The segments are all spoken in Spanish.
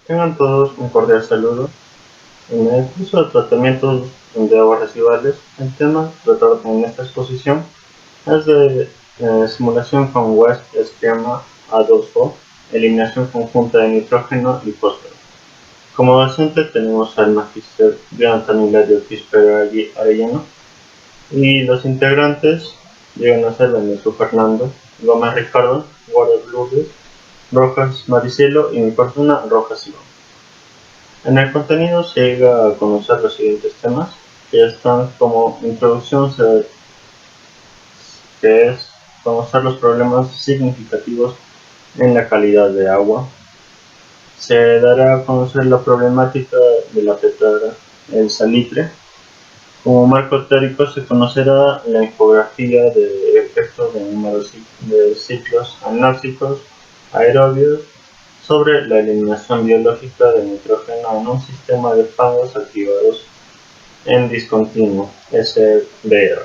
Tengan todos un cordial saludo. En el curso de tratamientos de aguas residuales, el tema tratado en esta exposición es de simulación con WEST esquema A2O, eliminación conjunta de nitrógeno y fósforo. Como docente tenemos al magíster Jonathan Hilario Quispe Arellano y los integrantes llegan a ser Benito Fernando, Gómez Ricardo, Guardia Lourdes, Rojas Maricelo y mi persona Rojas Iván. En el contenido se llega a conocer los siguientes temas, que están como introducción, que es conocer los problemas significativos en la calidad de agua. Se dará a conocer la problemática de la petrara, el salitre. Como marco teórico se conocerá la infografía de efectos de número de ciclos anásicos aerobios sobre la eliminación biológica de nitrógeno en un sistema de fangos activados en discontinuo (SBR).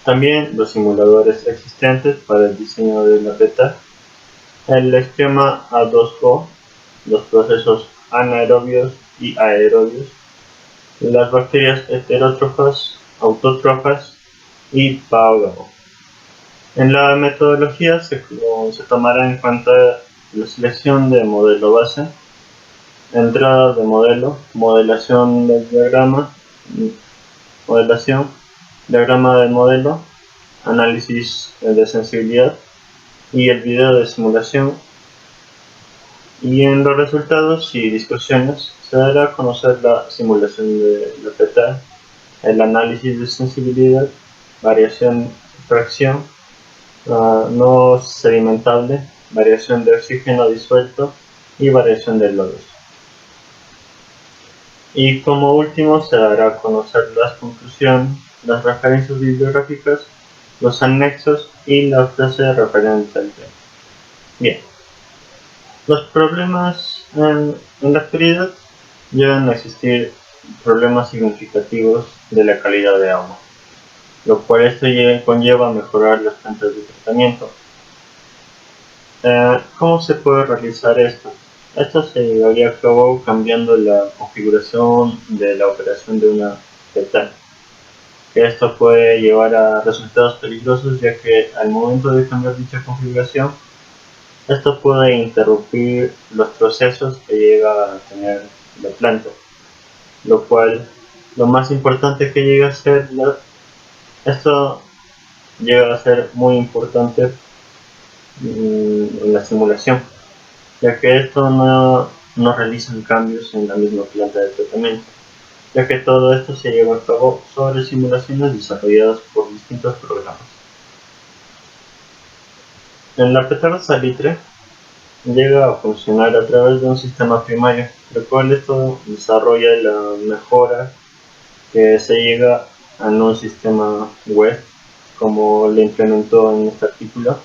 También los simuladores existentes para el diseño de la PETA, el esquema A2O, los procesos anaerobios y aerobios, las bacterias heterótrofas, autótrofas y págamo. En la metodología se tomará en cuenta la selección de modelo base, entrada de modelo, modelación del diagrama, diagrama del modelo, análisis de sensibilidad y el video de simulación. Y en los resultados y discusiones se dará a conocer la simulación de la PETA, el análisis de sensibilidad, variación, fracción, no sedimentable, variación de oxígeno disuelto y variación de lodos. Y como último se dará a conocer las conclusiones, las referencias bibliográficas, los anexos y la frase referente al tema. Bien, los problemas en la actualidad llegan a existir problemas significativos de la calidad de agua, lo cual esto conlleva a mejorar las plantas de tratamiento. ¿Cómo se puede realizar esto? Esto se llevaría a cabo cambiando la configuración de la operación de una PETA. Esto puede llevar a resultados peligrosos, ya que al momento de cambiar dicha configuración, esto puede interrumpir los procesos que llega a tener la planta, lo cual lo más importante que llega a ser, esto llega a ser muy importante en la simulación, ya que esto no realizan cambios en la misma planta de tratamiento, ya que todo esto se lleva a cabo sobre simulaciones desarrolladas por distintos programas. En la petarda salitre llega a funcionar a través de un sistema primario, lo cual esto desarrolla la mejora que se llega en un sistema web, como lo implementó en este artículo.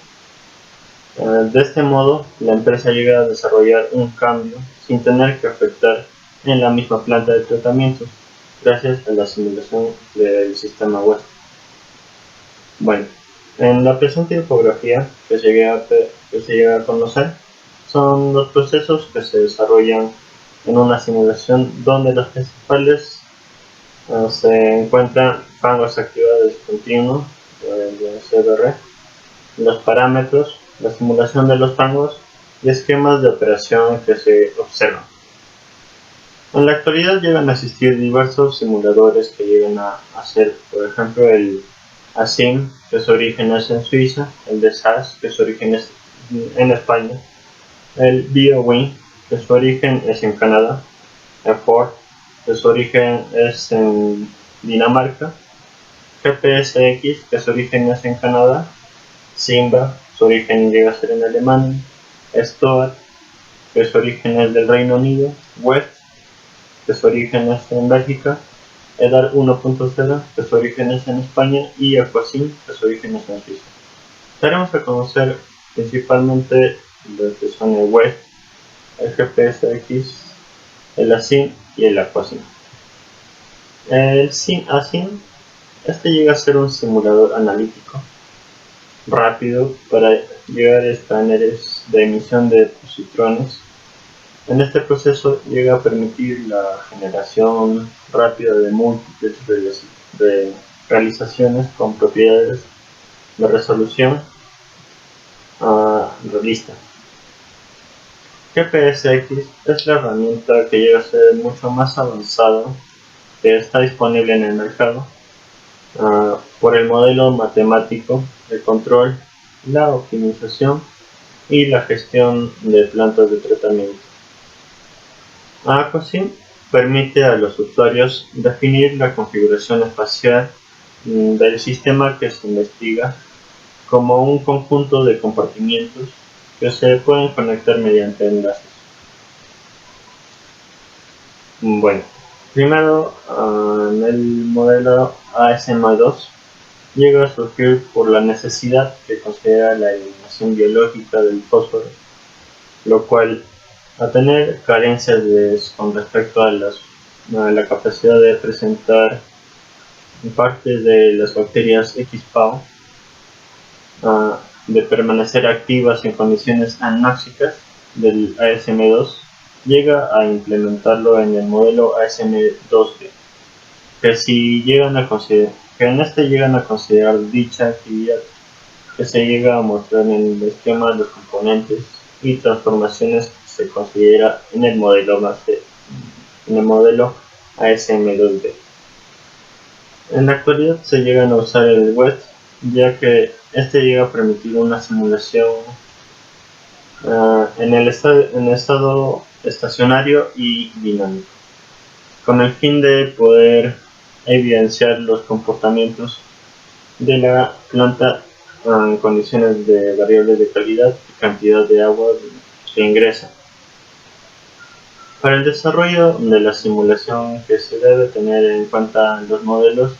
De este modo, la empresa llega a desarrollar un cambio sin tener que afectar en la misma planta de tratamiento, gracias a la simulación del sistema web. Bueno, en la presente infografía que se llega a conocer, son los procesos que se desarrollan en una simulación donde los principales se encuentran fangos activados continuos, de CBR, los parámetros, la simulación de los fangos y esquemas de operación que se observan. En la actualidad llegan a existir diversos simuladores que llegan a hacer, por ejemplo, el ASIM, que su origen es en Suiza, el de SAS, que su origen es en España, el BioWin, que su origen es en Canadá, el Ford, que su origen es en Dinamarca, GPSX, que su origen es en Canadá, Simba, su origen llega a ser en Alemania, Stoat, que su origen es del Reino Unido, West, que su origen es en Bélgica, EDAR 1.0, que su origen es en España, y Aquasim, que su origen es en Suiza. Daremos a conocer principalmente los que son el West, el GPSX, el ASIM y el Aquasim. El ASIM, este llega a ser un simulador analítico rápido para llegar a escáneres de emisión de positrones En este proceso llega a permitir la generación rápida de múltiples realizaciones con propiedades de resolución realista. GPSX es la herramienta que llega a ser mucho más avanzada que está disponible en el mercado por el modelo matemático de control, la optimización y la gestión de plantas de tratamiento. Aquasim permite a los usuarios definir la configuración espacial del sistema que se investiga como un conjunto de compartimientos que se pueden conectar mediante enlaces. Bueno, primero en el modelo ASM2 llega a surgir por la necesidad que considera la eliminación biológica del fósforo, lo cual, a tener carencias con respecto a la capacidad de presentar partes de las bacterias XPAO, de permanecer activas en condiciones anóxicas del ASM2, llega a implementarlo en el modelo ASM2B, que si llegan a considerar que en este llegan a considerar dicha actividad que se llega a mostrar en el esquema de los componentes y transformaciones que se considera en el modelo ASM2B. En la actualidad se llegan a usar el WET, ya que este llega a permitir una simulación en el estado estacionario y dinámico, con el fin de poder evidenciar los comportamientos de la planta en condiciones de variables de calidad y cantidad de agua que ingresa. Para el desarrollo de la simulación que se debe tener en cuenta los modelos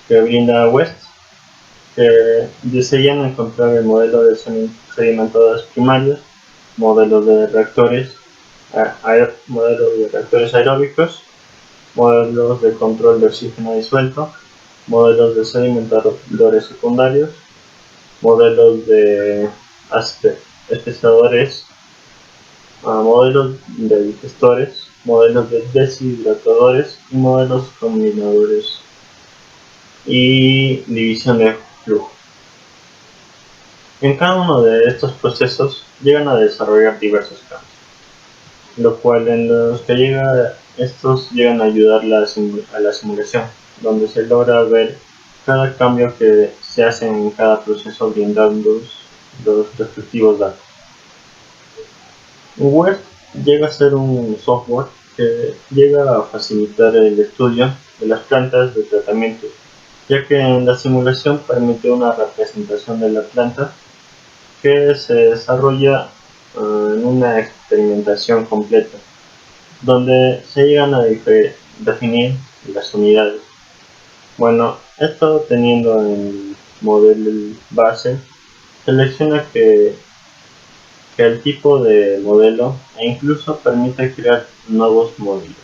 que brinda West, se llegan a encontrar el modelo de sedimentados primarios, modelos de reactores, modelos de reactores aeróbicos, modelos de control de oxígeno disuelto, modelos de sedimentadores secundarios, modelos de especiadores, modelos de digestores, modelos de deshidratadores y modelos combinadores y división de flujo. En cada uno de estos procesos llegan a desarrollar diversos cambios, lo cual en los que estos llegan a ayudar a la simulación, donde se logra ver cada cambio que se hace en cada proceso brindando los respectivos datos. WERT llega a ser un software que llega a facilitar el estudio de las plantas de tratamiento, ya que en la simulación permite una representación de la planta que se desarrolla en una experimentación completa, donde se llegan a definir las unidades. Bueno, esto teniendo en modelo base, selecciona que el tipo de modelo e incluso permite crear nuevos modelos.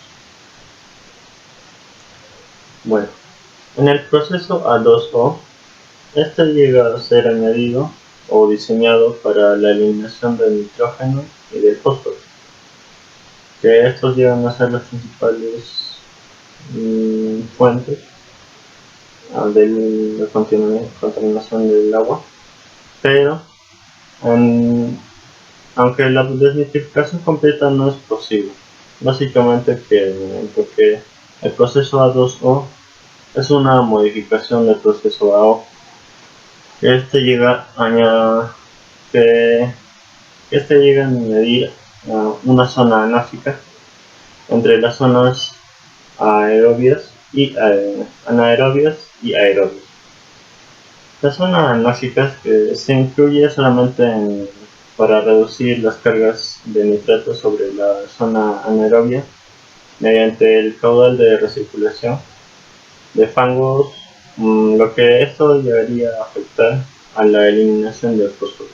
Bueno, en el proceso A2O, este llega a ser añadido o diseñado para la eliminación del nitrógeno y del fósforo, que estos llegan a ser las principales fuentes de la contaminación del agua, pero aunque la desnitrificación completa no es posible, básicamente porque el proceso A2O es una modificación del proceso AO. Este llega a medir una zona anáfica entre las zonas anaerobias y aerobias. Las zonas anáficas se incluye solamente para reducir las cargas de nitrato sobre la zona anaerobia mediante el caudal de recirculación de fangos, lo que esto llegaría a afectar a la eliminación del fósforo.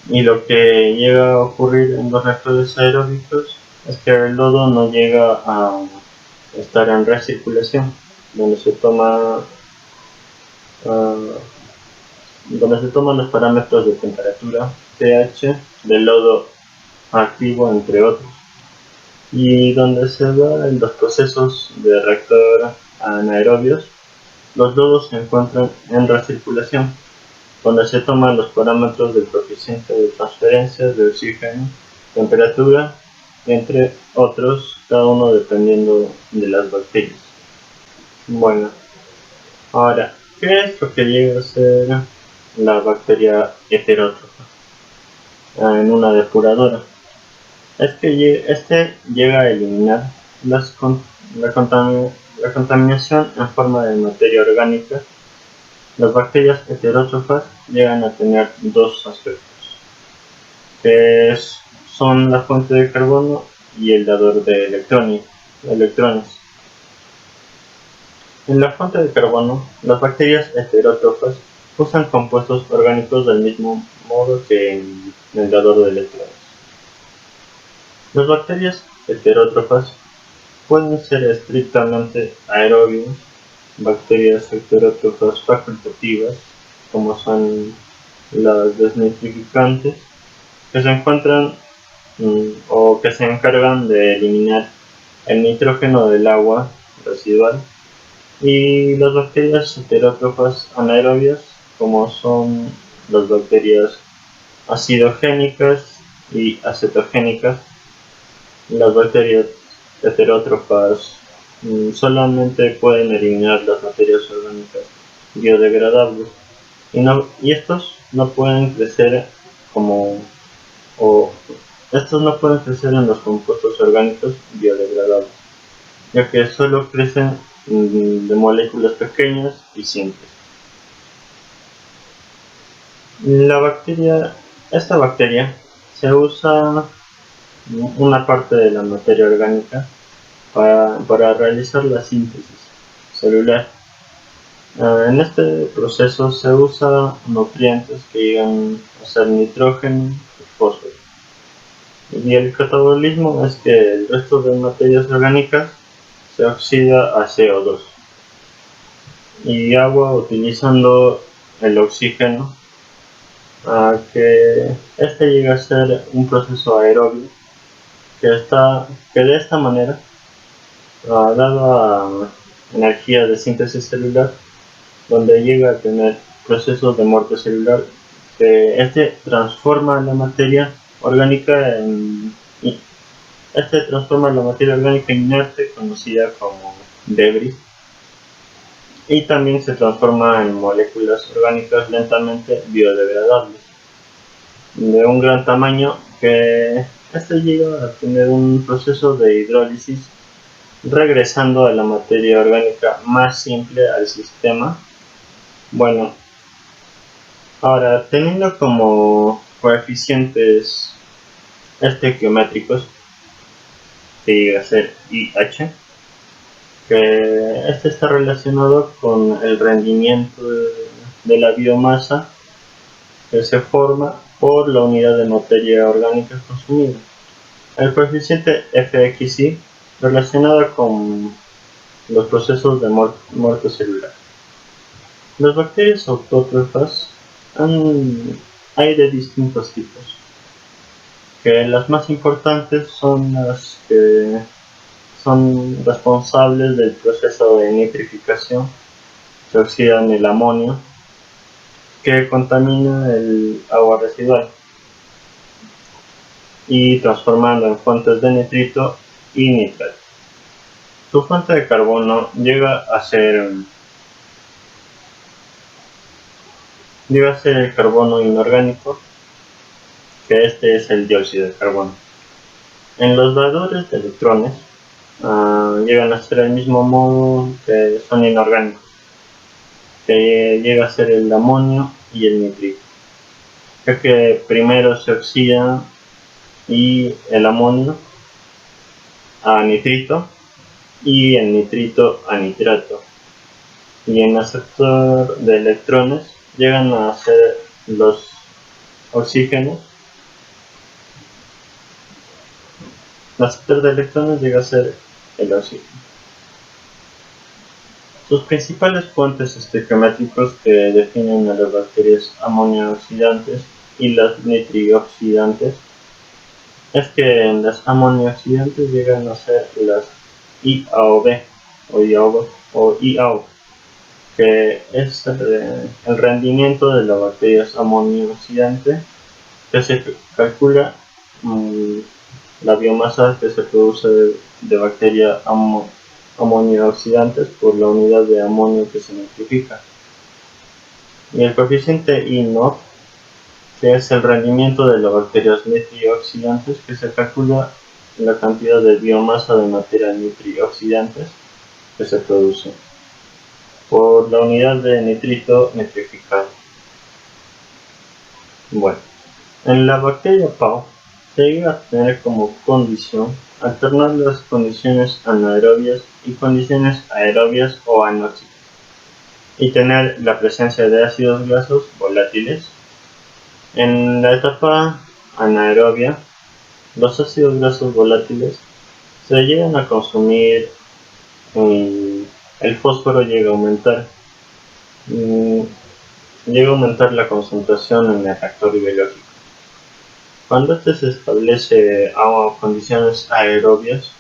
Y lo que llega a ocurrir en los reactores aeróbicos es que el lodo no llega a estar en recirculación, donde se toman los parámetros de temperatura, pH del lodo activo, entre otros, y donde se da en los procesos de reactor anaerobios. Los lodos se encuentran en recirculación, donde se toman los parámetros del coeficiente de transferencia de oxígeno, temperatura, entre otros, cada uno dependiendo de las bacterias. Bueno, ahora, ¿qué es lo que llega a ser la bacteria heterótrofa en una depuradora? Es que este llega a eliminar la contaminación en forma de materia orgánica. Las bacterias heterótrofas llegan a tener dos aspectos, que son la fuente de carbono y el dador de electrones. En la fuente de carbono, las bacterias heterótrofas usan compuestos orgánicos del mismo modo que en el dador de electrones. Las bacterias heterótrofas pueden ser estrictamente aerobias, bacterias heterótrofas facultativas, como son las desnitrificantes, que se encuentran o que se encargan de eliminar el nitrógeno del agua residual, y las bacterias heterótrofas anaerobias, como son las bacterias acidogénicas y acetogénicas. Las bacterias heterótrofas solamente pueden eliminar las materias orgánicas biodegradables, y estos no pueden crecer estos no pueden crecer en los compuestos orgánicos biodegradables, ya que solo crecen de moléculas pequeñas y simples. Esta bacteria se usa una parte de la materia orgánica para realizar la síntesis celular. En este proceso se usa nutrientes que llegan a ser nitrógeno y fósforo. Y el catabolismo es que el resto de materias orgánicas se oxida a CO2 y agua utilizando el oxígeno, que este llega a ser un proceso aerobio que de esta manera, dado a energía de síntesis celular, donde llega a tener procesos de muerte celular, que transforma la materia orgánica inerte, conocida como debris, y también se transforma en moléculas orgánicas lentamente biodegradables de un gran tamaño, que llega a tener un proceso de hidrólisis, regresando a la materia orgánica más simple al sistema. Bueno, ahora, teniendo como coeficientes estequiométricos, que llega a ser IH, que está relacionado con el rendimiento de la biomasa que se forma por la unidad de materia orgánica consumida. El coeficiente FXI relacionado con los procesos de muerte celular. Las bacterias autótrofas hay de distintos tipos, que las más importantes son las que son responsables del proceso de nitrificación, que oxidan el amonio, que contamina el agua residual, y transformando en fuentes de nitrito y nitrato. Su fuente de carbono llega a ser el carbono inorgánico, que es el dióxido de carbono. En los dadores de electrones llegan a ser el mismo modo que son inorgánicos, que llega a ser el amonio y el nitrito, ya que primero se oxida y el amonio a nitrito y el nitrito a nitrato, y en aceptor de electrones llegan a ser los oxígenos. El aceptor de electrones llega a ser el oxígeno. Sus principales fuentes estequiométricos que definen a las bacterias amonio oxidantes y las nitrioxidantes es que las amonioxidantes llegan a ser las IAOB o IAOB o IAO, que es el rendimiento de las bacterias amonioxidante que se calcula la biomasa que se produce de bacterias amonioxidantes por la unidad de amonio que se nitrifica. Y el coeficiente I0, que es el rendimiento de las bacterias nitrioxidantes, que se calcula la cantidad de biomasa de materias nitrioxidantes que se produce por la unidad de nitrito nitrificado. Bueno, en la bacteria PAO se llega a tener como condición alternar las condiciones anaerobias y condiciones aerobias o anóxicas y tener la presencia de ácidos grasos volátiles. En la etapa anaerobia, los ácidos grasos volátiles se llegan a consumir y el fósforo llega a aumentar. Llega a aumentar la concentración en el reactor biológico. Cuando este se establece a condiciones aerobias,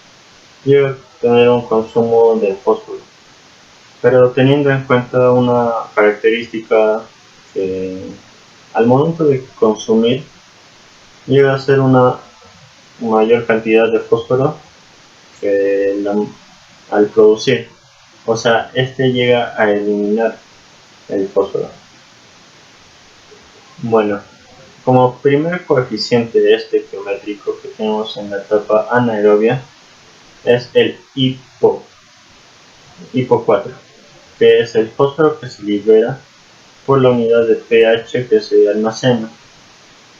llega a tener un consumo de fósforo, pero teniendo en cuenta una característica que al momento de consumir llega a ser una mayor cantidad de fósforo que al producir, o sea, este llega a eliminar el fósforo. Bueno, como primer coeficiente estequiométrico que tenemos en la etapa anaerobia es el HIPO 4, que es el fósforo que se libera por la unidad de pH que se almacena.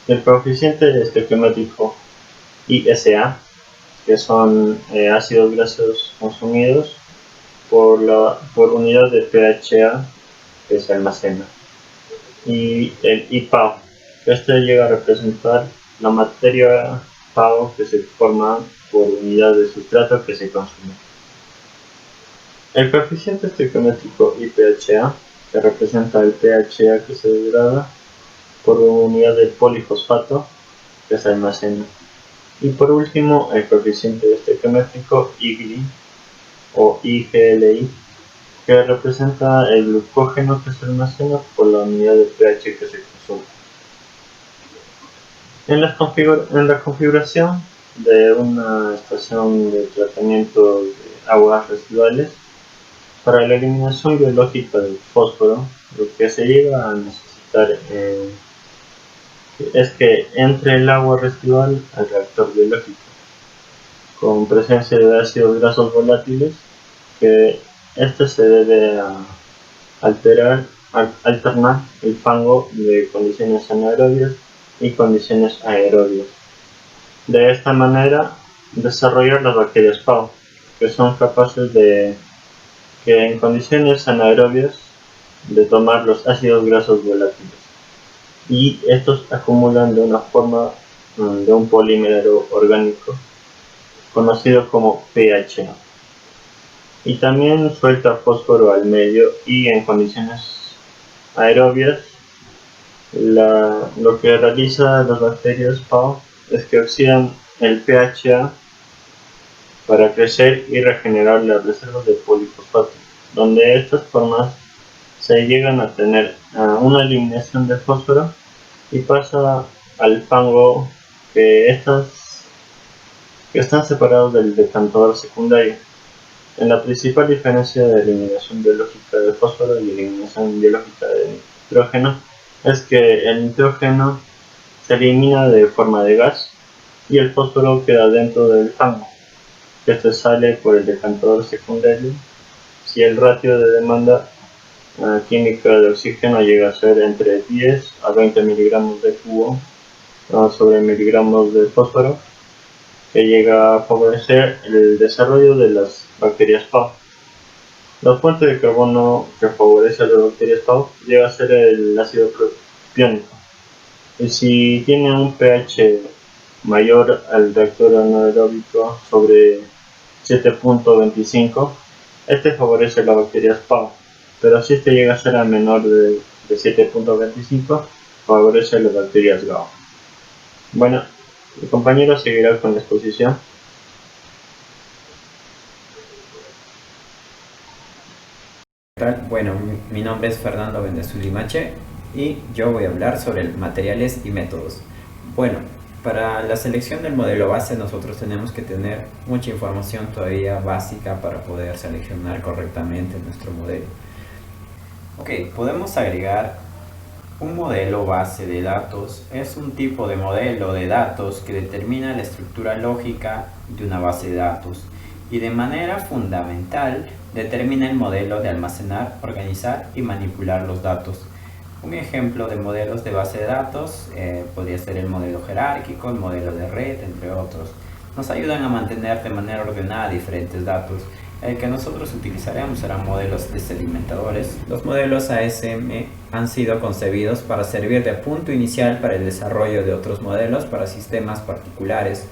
El coeficiente estequiométrico ISA, que son ácidos grasos consumidos por unidad de pHa que se almacena. Y el IPAO, que este llega a representar la materia PAO que se forma por unidad de sustrato que se consume. El coeficiente estequiométrico IPHA, que representa el pHa que se degrada por unidad de polifosfato que se almacena. Y por último, el coeficiente estequiométrico IGLI o IGLI, que representa el glucógeno que se almacena por la unidad de pH que se consume. En la configuración de una estación de tratamiento de aguas residuales, para la eliminación biológica del fósforo, lo que se llega a necesitar es que entre el agua residual al reactor biológico, con presencia de ácidos grasos volátiles, que este se debe a alternar el fango de condiciones anaerobias y condiciones aerobias. De esta manera, desarrollar las bacterias PAO, que son capaces de que en condiciones anaerobias de tomar los ácidos grasos volátiles y estos acumulan de una forma de un polímero orgánico conocido como PHA, y también suelta fósforo al medio, y en condiciones aerobias lo que realiza las bacterias PAO es que oxidan el PHA para crecer y regenerar las reservas de polifosfato, donde estas formas se llegan a tener una eliminación de fósforo y pasa al fango que están separados del decantador secundario. En la principal diferencia de eliminación biológica de fósforo y eliminación biológica de nitrógeno es que el nitrógeno se elimina de forma de gas y el fósforo queda dentro del fango, que este sale por el decantador secundario si el ratio de demanda química de oxígeno llega a ser entre 10 a 20 miligramos de cubo sobre miligramos de fósforo, que llega a favorecer el desarrollo de las bacterias PAO. La fuente de carbono que favorece a las bacterias PAO llega a ser el ácido propiónico, y si tiene un pH mayor al reactor anaeróbico sobre 7.25, este favorece a las bacterias PAO, pero si este llega a ser a menor de 7.25, favorece a las bacterias GAO. Bueno, Mi compañero seguirá con la exposición. Bueno, mi nombre es Fernando Bendezulimache y yo voy a hablar sobre materiales y métodos. Bueno, para la selección del modelo base nosotros tenemos que tener mucha información todavía básica para poder seleccionar correctamente nuestro modelo. Ok, podemos agregar un modelo base de datos. Es un tipo de modelo de datos que determina la estructura lógica de una base de datos y de manera fundamental determina el modelo de almacenar, organizar y manipular los datos. Un ejemplo de modelos de base de datos podría ser el modelo jerárquico, el modelo de red, entre otros. Nos ayudan a mantener de manera ordenada diferentes datos. El que nosotros utilizaremos serán modelos desalimentadores. Los modelos ASM han sido concebidos para servir de punto inicial para el desarrollo de otros modelos para sistemas particulares.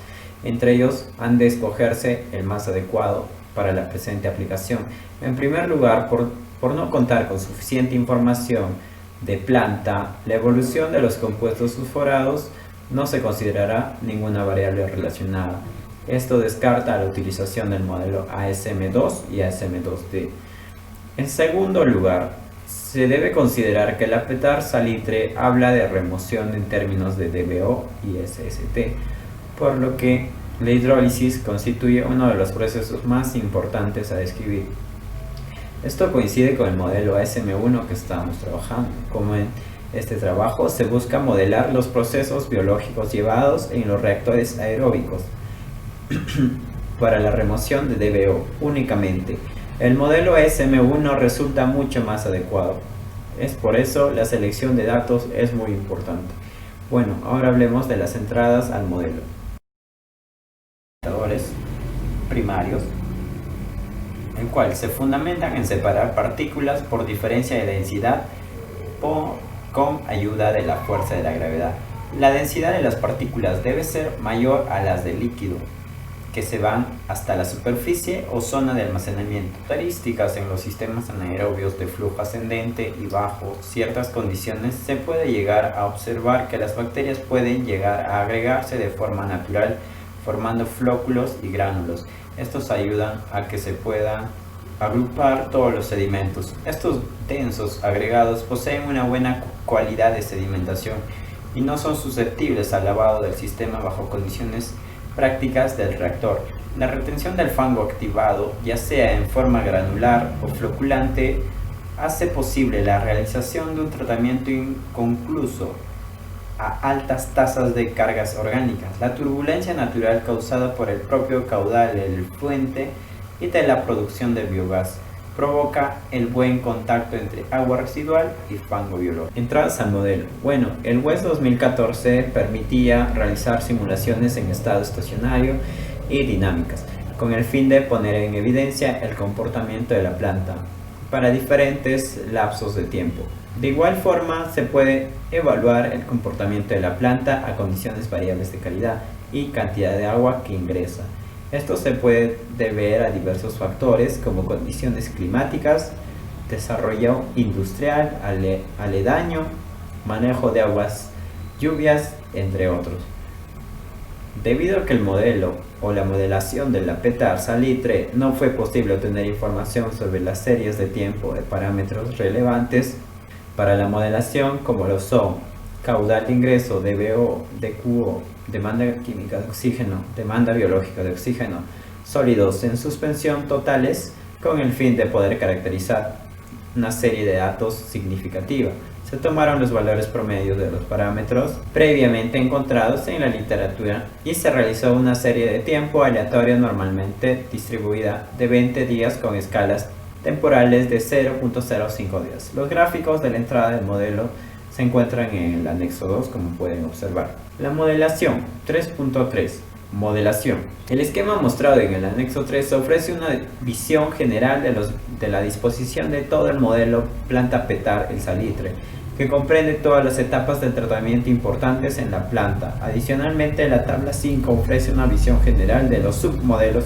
Entre ellos han de escogerse el más adecuado para la presente aplicación. En primer lugar, por no contar con suficiente información de planta, la evolución de los compuestos fosforados no se considerará ninguna variable relacionada. Esto descarta la utilización del modelo ASM2 y ASM2D. En segundo lugar, se debe considerar que la petar salitre habla de remoción en términos de DBO y SST, por lo que la hidrólisis constituye uno de los procesos más importantes a describir. Esto coincide con el modelo ASM1 que estábamos trabajando. Como en este trabajo se busca modelar los procesos biológicos llevados en los reactores aeróbicos para la remoción de DBO únicamente. El modelo ASM1 resulta mucho más adecuado. Es por eso la selección de datos es muy importante. Bueno, ahora hablemos de las entradas al modelo. Primarios, el cual se fundamentan en separar partículas por diferencia de densidad con ayuda de la fuerza de la gravedad. La densidad de las partículas debe ser mayor a las del líquido, que se van hasta la superficie o zona de almacenamiento. Características en los sistemas anaerobios de flujo ascendente y bajo ciertas condiciones se puede llegar a observar que las bacterias pueden llegar a agregarse de forma natural formando flóculos y gránulos. Estos ayudan a que se puedan agrupar todos los sedimentos. Estos densos agregados poseen una buena cualidad de sedimentación y no son susceptibles al lavado del sistema bajo condiciones prácticas del reactor. La retención del fango activado, ya sea en forma granular o floculante, hace posible la realización de un tratamiento inconcluso a altas tasas de cargas orgánicas. La turbulencia natural causada por el propio caudal del fuente y de la producción de biogás provoca el buen contacto entre agua residual y fango biológico. Entradas al modelo. Bueno, el WES 2014 permitía realizar simulaciones en estado estacionario y dinámicas, con el fin de poner en evidencia el comportamiento de la planta para diferentes lapsos de tiempo. De igual forma, se puede evaluar el comportamiento de la planta a condiciones variables de calidad y cantidad de agua que ingresa. Esto se puede deber a diversos factores como condiciones climáticas, desarrollo industrial, aledaño, manejo de aguas, lluvias, entre otros. Debido a que el modelo o la modelación de la petar salitre no fue posible obtener información sobre las series de tiempo de parámetros relevantes para la modelación, como lo son caudal de ingreso, DBO, DQO, demanda química de oxígeno, demanda biológica de oxígeno, sólidos en suspensión totales, con el fin de poder caracterizar una serie de datos significativa. Se tomaron los valores promedios de los parámetros previamente encontrados en la literatura y se realizó una serie de tiempo aleatoria normalmente distribuida de 20 días con escalas temporales de 0.05 días. Los gráficos de la entrada del modelo se encuentran en el anexo 2, como pueden observar. La modelación 3.3. Modelación. El esquema mostrado en el anexo 3 ofrece una visión general de la disposición de todo el modelo planta petar el salitre, que comprende todas las etapas del tratamiento importantes en la planta. Adicionalmente, la tabla 5 ofrece una visión general de los submodelos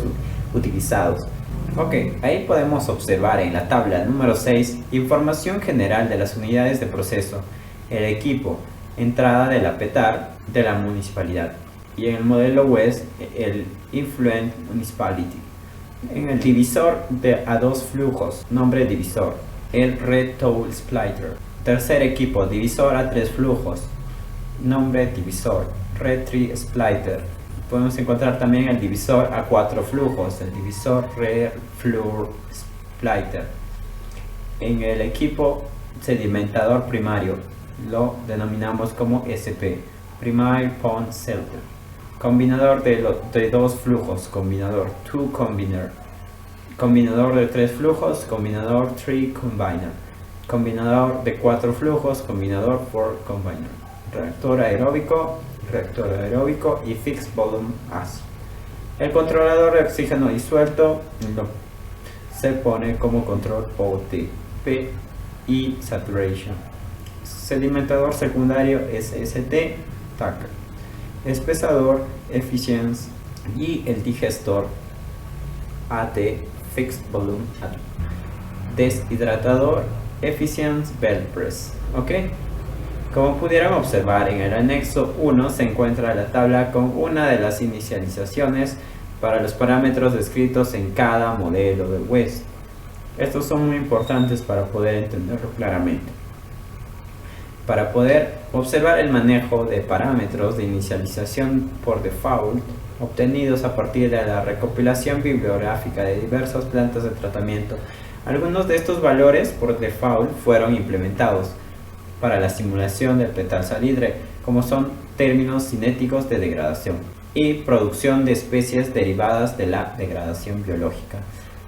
utilizados. Ok, ahí podemos observar en la tabla número 6 información general de las unidades de proceso, el equipo, entrada de la petar de la municipalidad. y en el modelo West el Influent Municipality. En el divisor a dos flujos, nombre divisor, el Red Tool Splitter. Tercer equipo, divisor a tres flujos, nombre divisor, Red Tree Splitter. Podemos encontrar también el divisor a cuatro flujos, el divisor Red Floor Splitter. En el equipo sedimentador primario lo denominamos como SP, Primary Pond Celter. Combinador de dos flujos, combinador Two Combiner. Combinador de tres flujos, combinador Three Combiner. Combinador de cuatro flujos, combinador Four Combiner. Reactor aeróbico y Fixed Volume ASU. El controlador de oxígeno disuelto se pone como control OT, P y Saturation. Sedimentador secundario es ST, TAC. Espesador, Efficiency y el digestor AT, Fixed Volume AT. Deshidratador, Efficiency Belt Press. ¿Ok? Como pudieron observar, en el anexo 1 se encuentra la tabla con una de las inicializaciones para los parámetros descritos en cada modelo de West. Estos son muy importantes para poder entenderlo claramente. Para poder observar el manejo de parámetros de inicialización por default obtenidos a partir de la recopilación bibliográfica de diversas plantas de tratamiento, algunos de estos valores por default fueron implementados para la simulación del petalsalidre, como son términos cinéticos de degradación y producción de especies derivadas de la degradación biológica,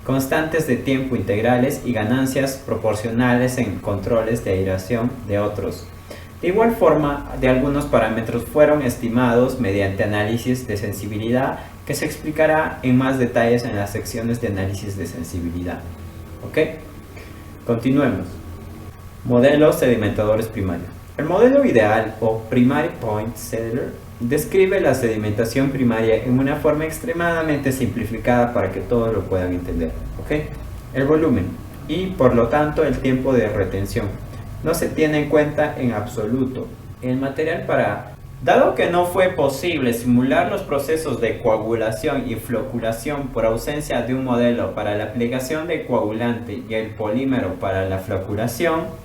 constantes de tiempo integrales y ganancias proporcionales en controles de aireación de otros. De igual forma, de algunos parámetros fueron estimados mediante análisis de sensibilidad, que se explicará en más detalles en las secciones de análisis de sensibilidad. ¿Ok? Continuemos. Modelos sedimentadores primarios. El modelo ideal o Primary Point Settler describe la sedimentación primaria en una forma extremadamente simplificada para que todos lo puedan entender. ¿Ok? El volumen y por lo tanto el tiempo de retención no se tiene en cuenta en absoluto. El material dado que no fue posible simular los procesos de coagulación y floculación por ausencia de un modelo para la aplicación de coagulante y el polímero para la floculación,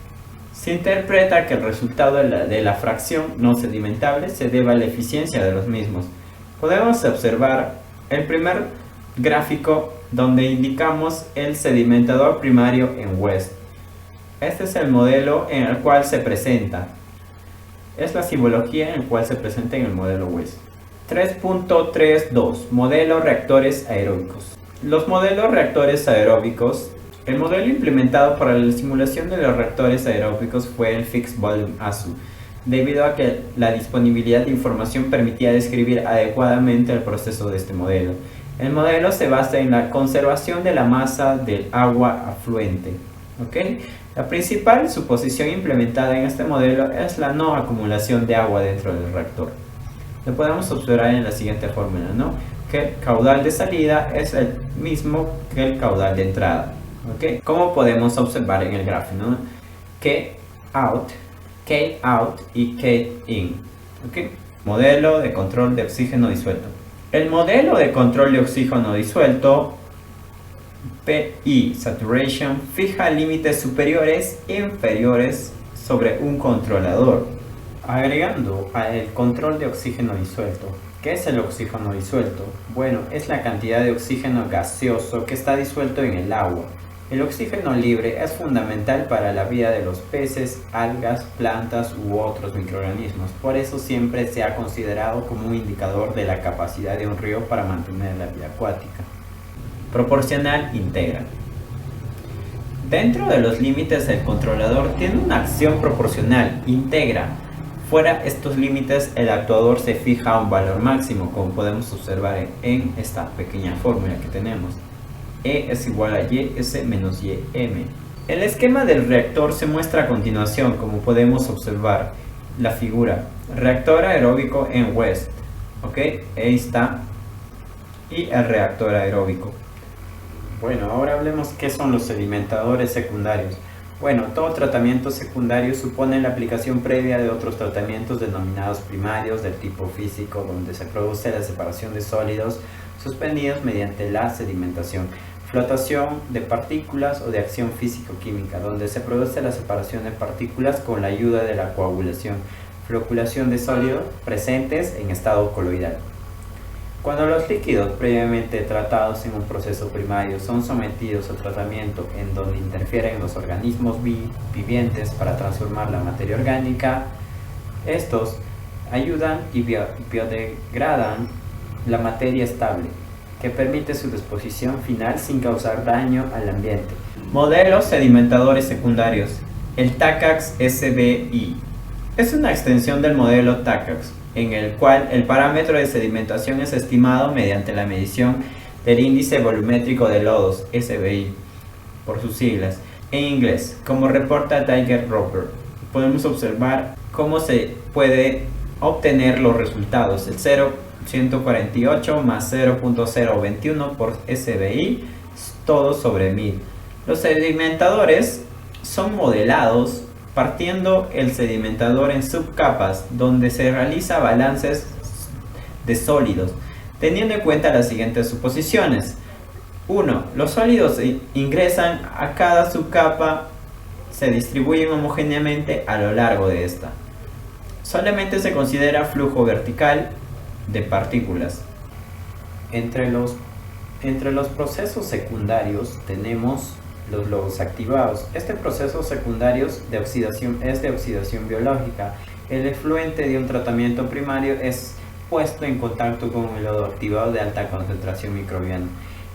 se interpreta que el resultado de la fracción no sedimentable se debe a la eficiencia de los mismos. Podemos observar el primer gráfico donde indicamos el sedimentador primario en West. Este es el modelo en el cual se presenta. Es la simbología en la cual se presenta en el modelo West. 3.32 Modelo reactores aeróbicos. Los modelos reactores aeróbicos. El modelo implementado para la simulación de los reactores aeróbicos fue el Fixed Volume ASU, debido a que la disponibilidad de información permitía describir adecuadamente el proceso de este modelo. El modelo se basa en la conservación de la masa del agua afluente. ¿Okay? La principal suposición implementada en este modelo es la no acumulación de agua dentro del reactor. Lo podemos observar en la siguiente fórmula, ¿no? Que el caudal de salida es el mismo que el caudal de entrada. ¿Okay? Como podemos observar en el gráfico, ¿no? K out y K in. ¿Okay? Modelo de control de oxígeno disuelto. El modelo de control de oxígeno disuelto PI Saturation fija límites superiores e inferiores sobre un controlador. Agregando al control de oxígeno disuelto. ¿Qué es el oxígeno disuelto? Bueno, es la cantidad de oxígeno gaseoso que está disuelto en el agua. El oxígeno libre es fundamental para la vida de los peces, algas, plantas u otros microorganismos. Por eso siempre se ha considerado como un indicador de la capacidad de un río para mantener la vida acuática. Proporcional integral. Dentro de los límites, el controlador tiene una acción proporcional, integra. Fuera estos límites, el actuador se fija a un valor máximo, como podemos observar en esta pequeña fórmula que tenemos. E es igual a YS menos YM. El esquema del reactor se muestra a continuación, como podemos observar la figura. Reactor aeróbico en West. ¿Ok? Ahí está. Y el reactor aeróbico. Bueno, ahora hablemos qué son los sedimentadores secundarios. Bueno, todo tratamiento secundario supone la aplicación previa de otros tratamientos denominados primarios del tipo físico, donde se produce la separación de sólidos suspendidos mediante la sedimentación, flotación de partículas o de acción físico-química, donde se produce la separación de partículas con la ayuda de la coagulación, floculación de sólidos presentes en estado coloidal. Cuando los líquidos previamente tratados en un proceso primario son sometidos a tratamiento en donde interfieren los organismos vivientes para transformar la materia orgánica, estos ayudan y biodegradan la materia estable, que permite su disposición final sin causar daño al ambiente. Modelos sedimentadores secundarios. El TACAX SBI es una extensión del modelo TACAX, en el cual el parámetro de sedimentación es estimado mediante la medición del índice volumétrico de lodos, SBI, por sus siglas, en inglés. Como reporta Tiger Roper, podemos observar cómo se puede obtener los resultados. El 0.148 más 0.021 por SBI, todo sobre 1000. Los sedimentadores son modelados partiendo el sedimentador en subcapas, donde se realiza balances de sólidos, teniendo en cuenta las siguientes suposiciones. 1. Los sólidos ingresan a cada subcapa, se distribuyen homogéneamente a lo largo de esta. Solamente se considera flujo vertical de partículas. Entre los procesos secundarios tenemos los lodos activados. Este proceso secundario es de oxidación biológica. El efluente de un tratamiento primario es puesto en contacto con el lodo activado de alta concentración microbiana.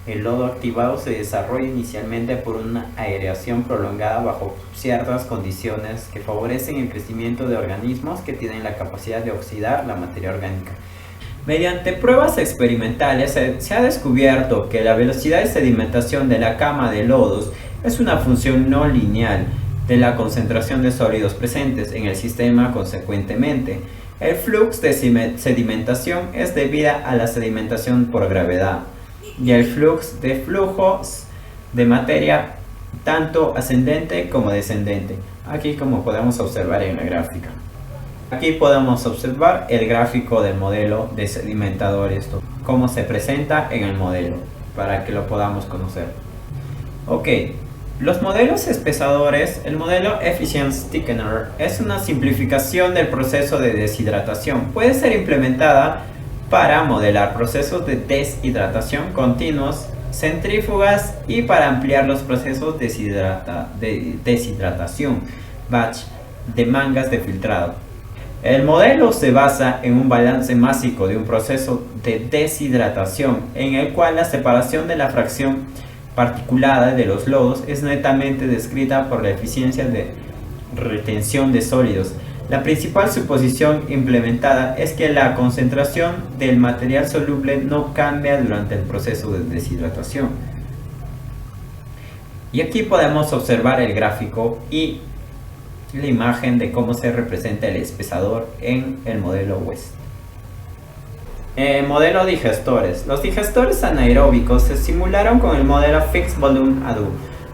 El lodo activado se desarrolla inicialmente por una aireación prolongada bajo ciertas condiciones que favorecen el crecimiento de organismos que tienen la capacidad de oxidar la materia orgánica. Mediante pruebas experimentales se ha descubierto que la velocidad de sedimentación de la cama de lodos es una función no lineal de la concentración de sólidos presentes en el sistema. Consecuentemente, el flujo de sedimentación es debida a la sedimentación por gravedad y el flujo de materia tanto ascendente como descendente, aquí como podemos observar en la gráfica. Aquí podemos observar el gráfico del modelo de sedimentadores, cómo se presenta en el modelo, para que lo podamos conocer. Ok, los modelos espesadores. El modelo Efficiency Thickener es una simplificación del proceso de deshidratación. Puede ser implementada para modelar procesos de deshidratación continuos, centrífugas y para ampliar los procesos de deshidratación, batch, de mangas de filtrado. El modelo se basa en un balance másico de un proceso de deshidratación en el cual la separación de la fracción particulada de los lodos es netamente descrita por la eficiencia de retención de sólidos. La principal suposición implementada es que la concentración del material soluble no cambia durante el proceso de deshidratación. Y aquí podemos observar el gráfico y la imagen de cómo se representa el espesador en el modelo West. Modelo digestores. Los digestores anaeróbicos se simularon con el modelo Fixed Volume ADU,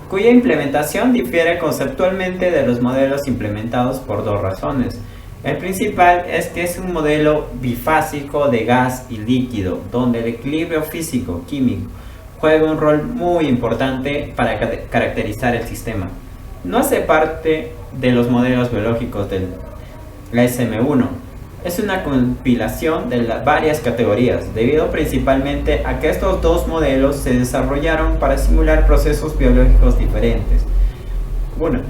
cuya implementación difiere conceptualmente de los modelos implementados por dos razones. El principal es que es un modelo bifásico de gas y líquido, donde el equilibrio físico-químico juega un rol muy importante para caracterizar el sistema. No hace parte de los modelos biológicos de la SM1. Es una compilación de varias categorías, debido principalmente a que estos dos modelos se desarrollaron para simular procesos biológicos diferentes. Bueno,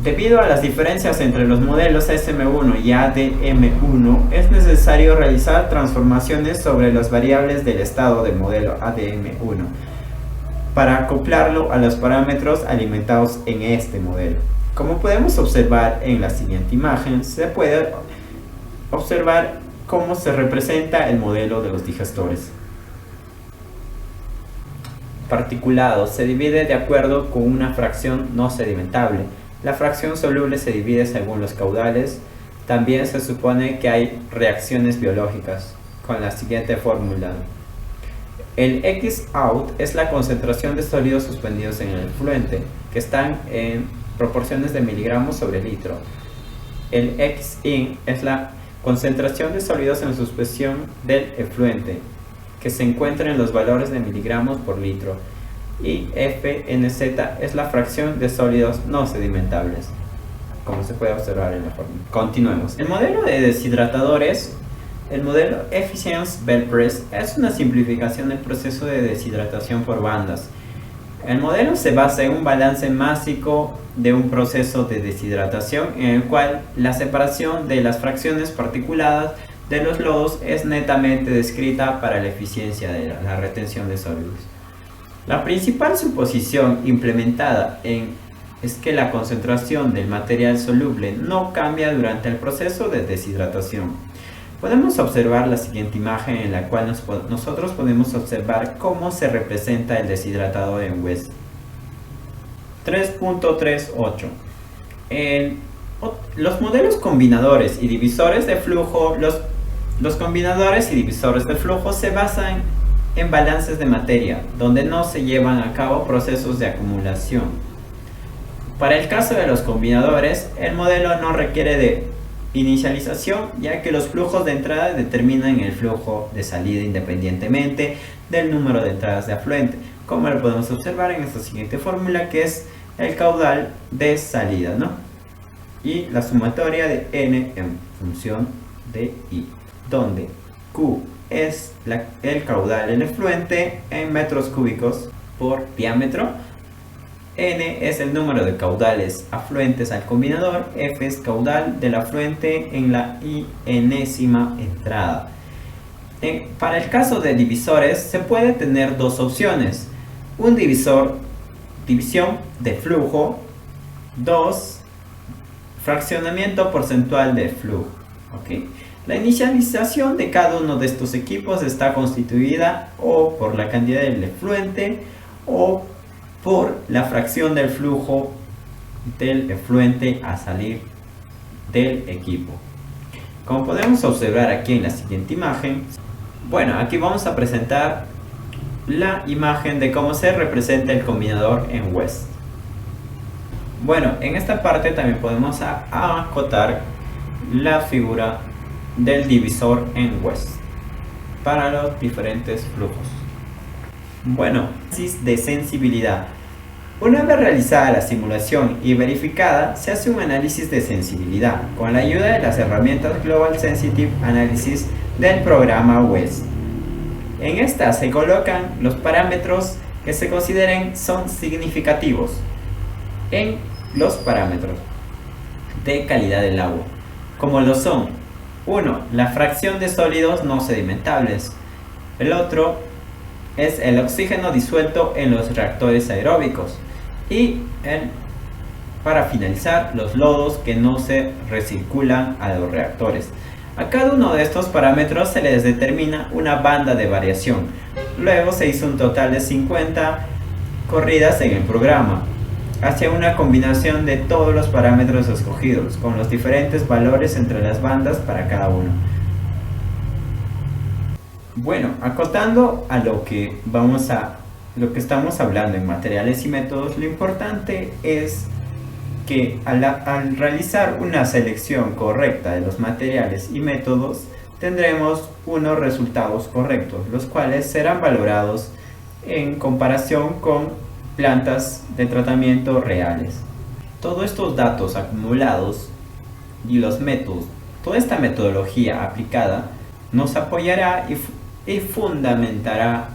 debido a las diferencias entre los modelos SM1 y ADM1, es necesario realizar transformaciones sobre las variables del estado del modelo ADM1 para acoplarlo a los parámetros alimentados en este modelo. Como podemos observar en la siguiente imagen, se puede observar cómo se representa el modelo de los digestores. Particulado se divide de acuerdo con una fracción no sedimentable. La fracción soluble se divide según los caudales. También se supone que hay reacciones biológicas con la siguiente fórmula. El Xout es la concentración de sólidos suspendidos en el efluente, que están en proporciones de miligramos sobre litro. El Xin es la concentración de sólidos en suspensión del efluente, que se encuentra en los valores de miligramos por litro. Y FNZ es la fracción de sólidos no sedimentables, como se puede observar en la fórmula. Continuemos. El modelo de deshidratadores, el modelo Efficienz-Bell-Press, es una simplificación del proceso de deshidratación por bandas. El modelo se basa en un balance másico de un proceso de deshidratación en el cual la separación de las fracciones particuladas de los lodos es netamente descrita para la eficiencia de la retención de sólidos. La principal suposición implementada es que la concentración del material soluble no cambia durante el proceso de deshidratación. Podemos observar la siguiente imagen en la cual nosotros podemos observar cómo se representa el deshidratado en West. 3.38. Los modelos combinadores y divisores de flujo, los combinadores y divisores de flujo se basan en balances de materia, donde no se llevan a cabo procesos de acumulación. Para el caso de los combinadores, el modelo no requiere de inicialización, ya que los flujos de entrada determinan el flujo de salida independientemente del número de entradas de afluente, como lo podemos observar en esta siguiente fórmula, que es el caudal de salida, ¿no? Y la sumatoria de n en función de i, donde Q es el caudal del efluente en metros cúbicos por diámetro, N es el número de caudales afluentes al combinador, F es caudal del afluente en la enésima entrada. Para el caso de divisores se puede tener dos opciones: un división de flujo, 2, fraccionamiento porcentual de flujo. ¿Okay? La inicialización de cada uno de estos equipos está constituida o por la cantidad del efluente o por la fracción del flujo del efluente a salir del equipo. Como podemos observar aquí en la siguiente imagen, bueno, aquí vamos a presentar la imagen de cómo se representa el combinador en West. Bueno, en esta parte también podemos acotar la figura del divisor en West para los diferentes flujos. Bueno, análisis de sensibilidad. Una vez realizada la simulación y verificada, se hace un análisis de sensibilidad con la ayuda de las herramientas Global Sensitive Analysis del programa West. En esta se colocan los parámetros que se consideren son significativos en los parámetros de calidad del agua, como lo son: 1. La fracción de sólidos no sedimentables. El otro es el oxígeno disuelto en los reactores aeróbicos. Y para finalizar, los lodos que no se recirculan a los reactores. A cada uno de estos parámetros se les determina una banda de variación. Luego se hizo un total de 50 corridas en el programa, hacia una combinación de todos los parámetros escogidos, con los diferentes valores entre las bandas para cada uno. Bueno, acotando a lo que estamos hablando en materiales y métodos, lo importante es que al realizar una selección correcta de los materiales y métodos, tendremos unos resultados correctos, los cuales serán valorados en comparación con plantas de tratamiento reales. Todos estos datos acumulados y los métodos, toda esta metodología aplicada, nos apoyará y fundamentará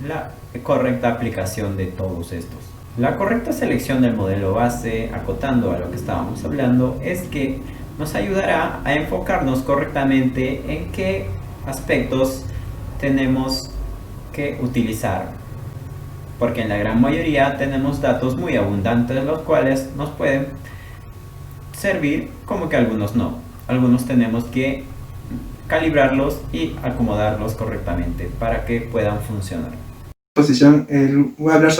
la correcta aplicación de todos estos. La correcta selección del modelo base, acotando a lo que estábamos hablando, es que nos ayudará a enfocarnos correctamente en qué aspectos tenemos que utilizar, porque en la gran mayoría tenemos datos muy abundantes, los cuales nos pueden servir, como que algunos no. Algunos tenemos que calibrarlos y acomodarlos correctamente para que puedan funcionar. Voy a hablar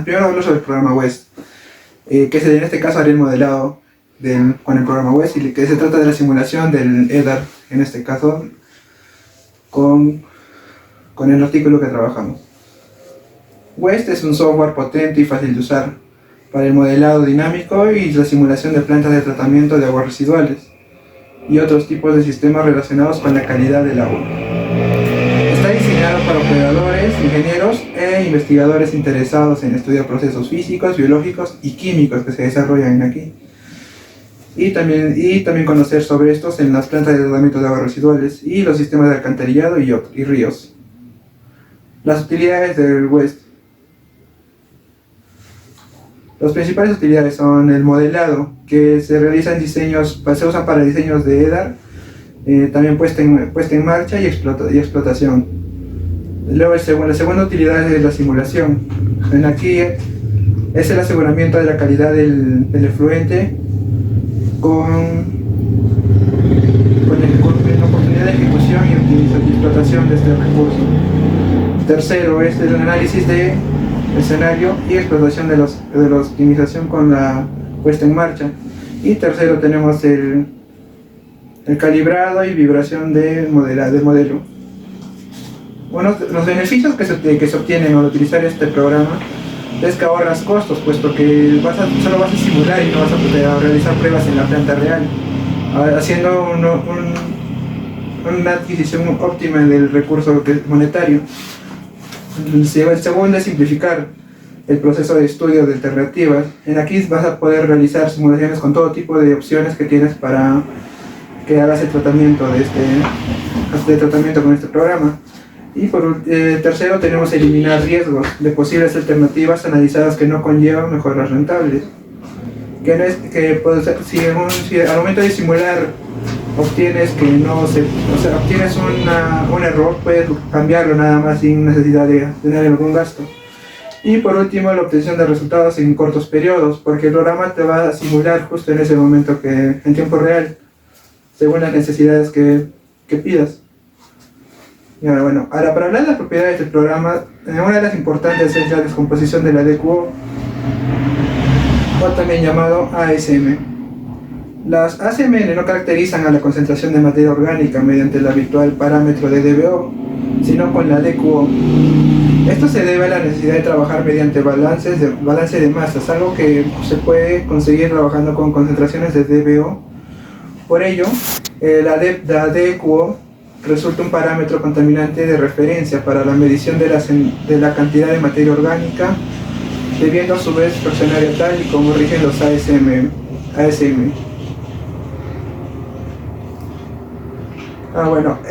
primero hablo sobre el programa West, que sería en este caso haré el modelado con el programa West, y que se trata de la simulación del EDAR, en este caso con con el artículo que trabajamos. WEST es un software potente y fácil de usar para el modelado dinámico y la simulación de plantas de tratamiento de aguas residuales y otros tipos de sistemas relacionados con la calidad del agua. Está diseñado para operadores, ingenieros e investigadores interesados en estudiar procesos físicos, biológicos y químicos que se desarrollan aquí. Y también conocer sobre estos en las plantas de tratamiento de aguas residuales y los sistemas de alcantarillado y ríos. Las utilidades del WEST. Las principales utilidades son el modelado, que se realizan diseños, se usan para diseños de EDAR, también puesta en marcha y explotación. Luego la segunda utilidad es la simulación. Aquí es el aseguramiento de la calidad del efluente con la oportunidad de ejecución y explotación de este recurso. Tercero es el análisis de escenario y explotación de la optimización con la puesta en marcha. Y tercero tenemos el calibrado y vibración del modelo. Bueno, los beneficios que se obtienen al utilizar este programa es que ahorras costos, puesto que solo vas a simular y no vas a realizar pruebas en la planta real, haciendo una adquisición óptima del recurso monetario. El segundo es simplificar el proceso de estudio de alternativas. En aquí vas a poder realizar simulaciones con todo tipo de opciones que tienes para que hagas el tratamiento con este programa. Y tercero tenemos eliminar riesgos de posibles alternativas analizadas que no conllevan mejoras rentables. Si al momento de simular obtienes un error, puedes cambiarlo nada más sin necesidad de tener algún gasto. Y por último, la obtención de resultados en cortos periodos, porque el programa te va a simular justo en ese momento, en tiempo real, según las necesidades que pidas. Y ahora, para hablar de las propiedades del programa, una de las importantes es la descomposición de la DQO, o también llamado ASM. Las ASMN no caracterizan a la concentración de materia orgánica mediante el habitual parámetro de DBO, sino con la DQO. Esto se debe a la necesidad de trabajar mediante balance de masas, algo que se puede conseguir trabajando con concentraciones de DBO. Por ello, la DQO resulta un parámetro contaminante de referencia para la medición de la cantidad de materia orgánica, debiendo a su vez fraccionar tal y como rigen los ASM.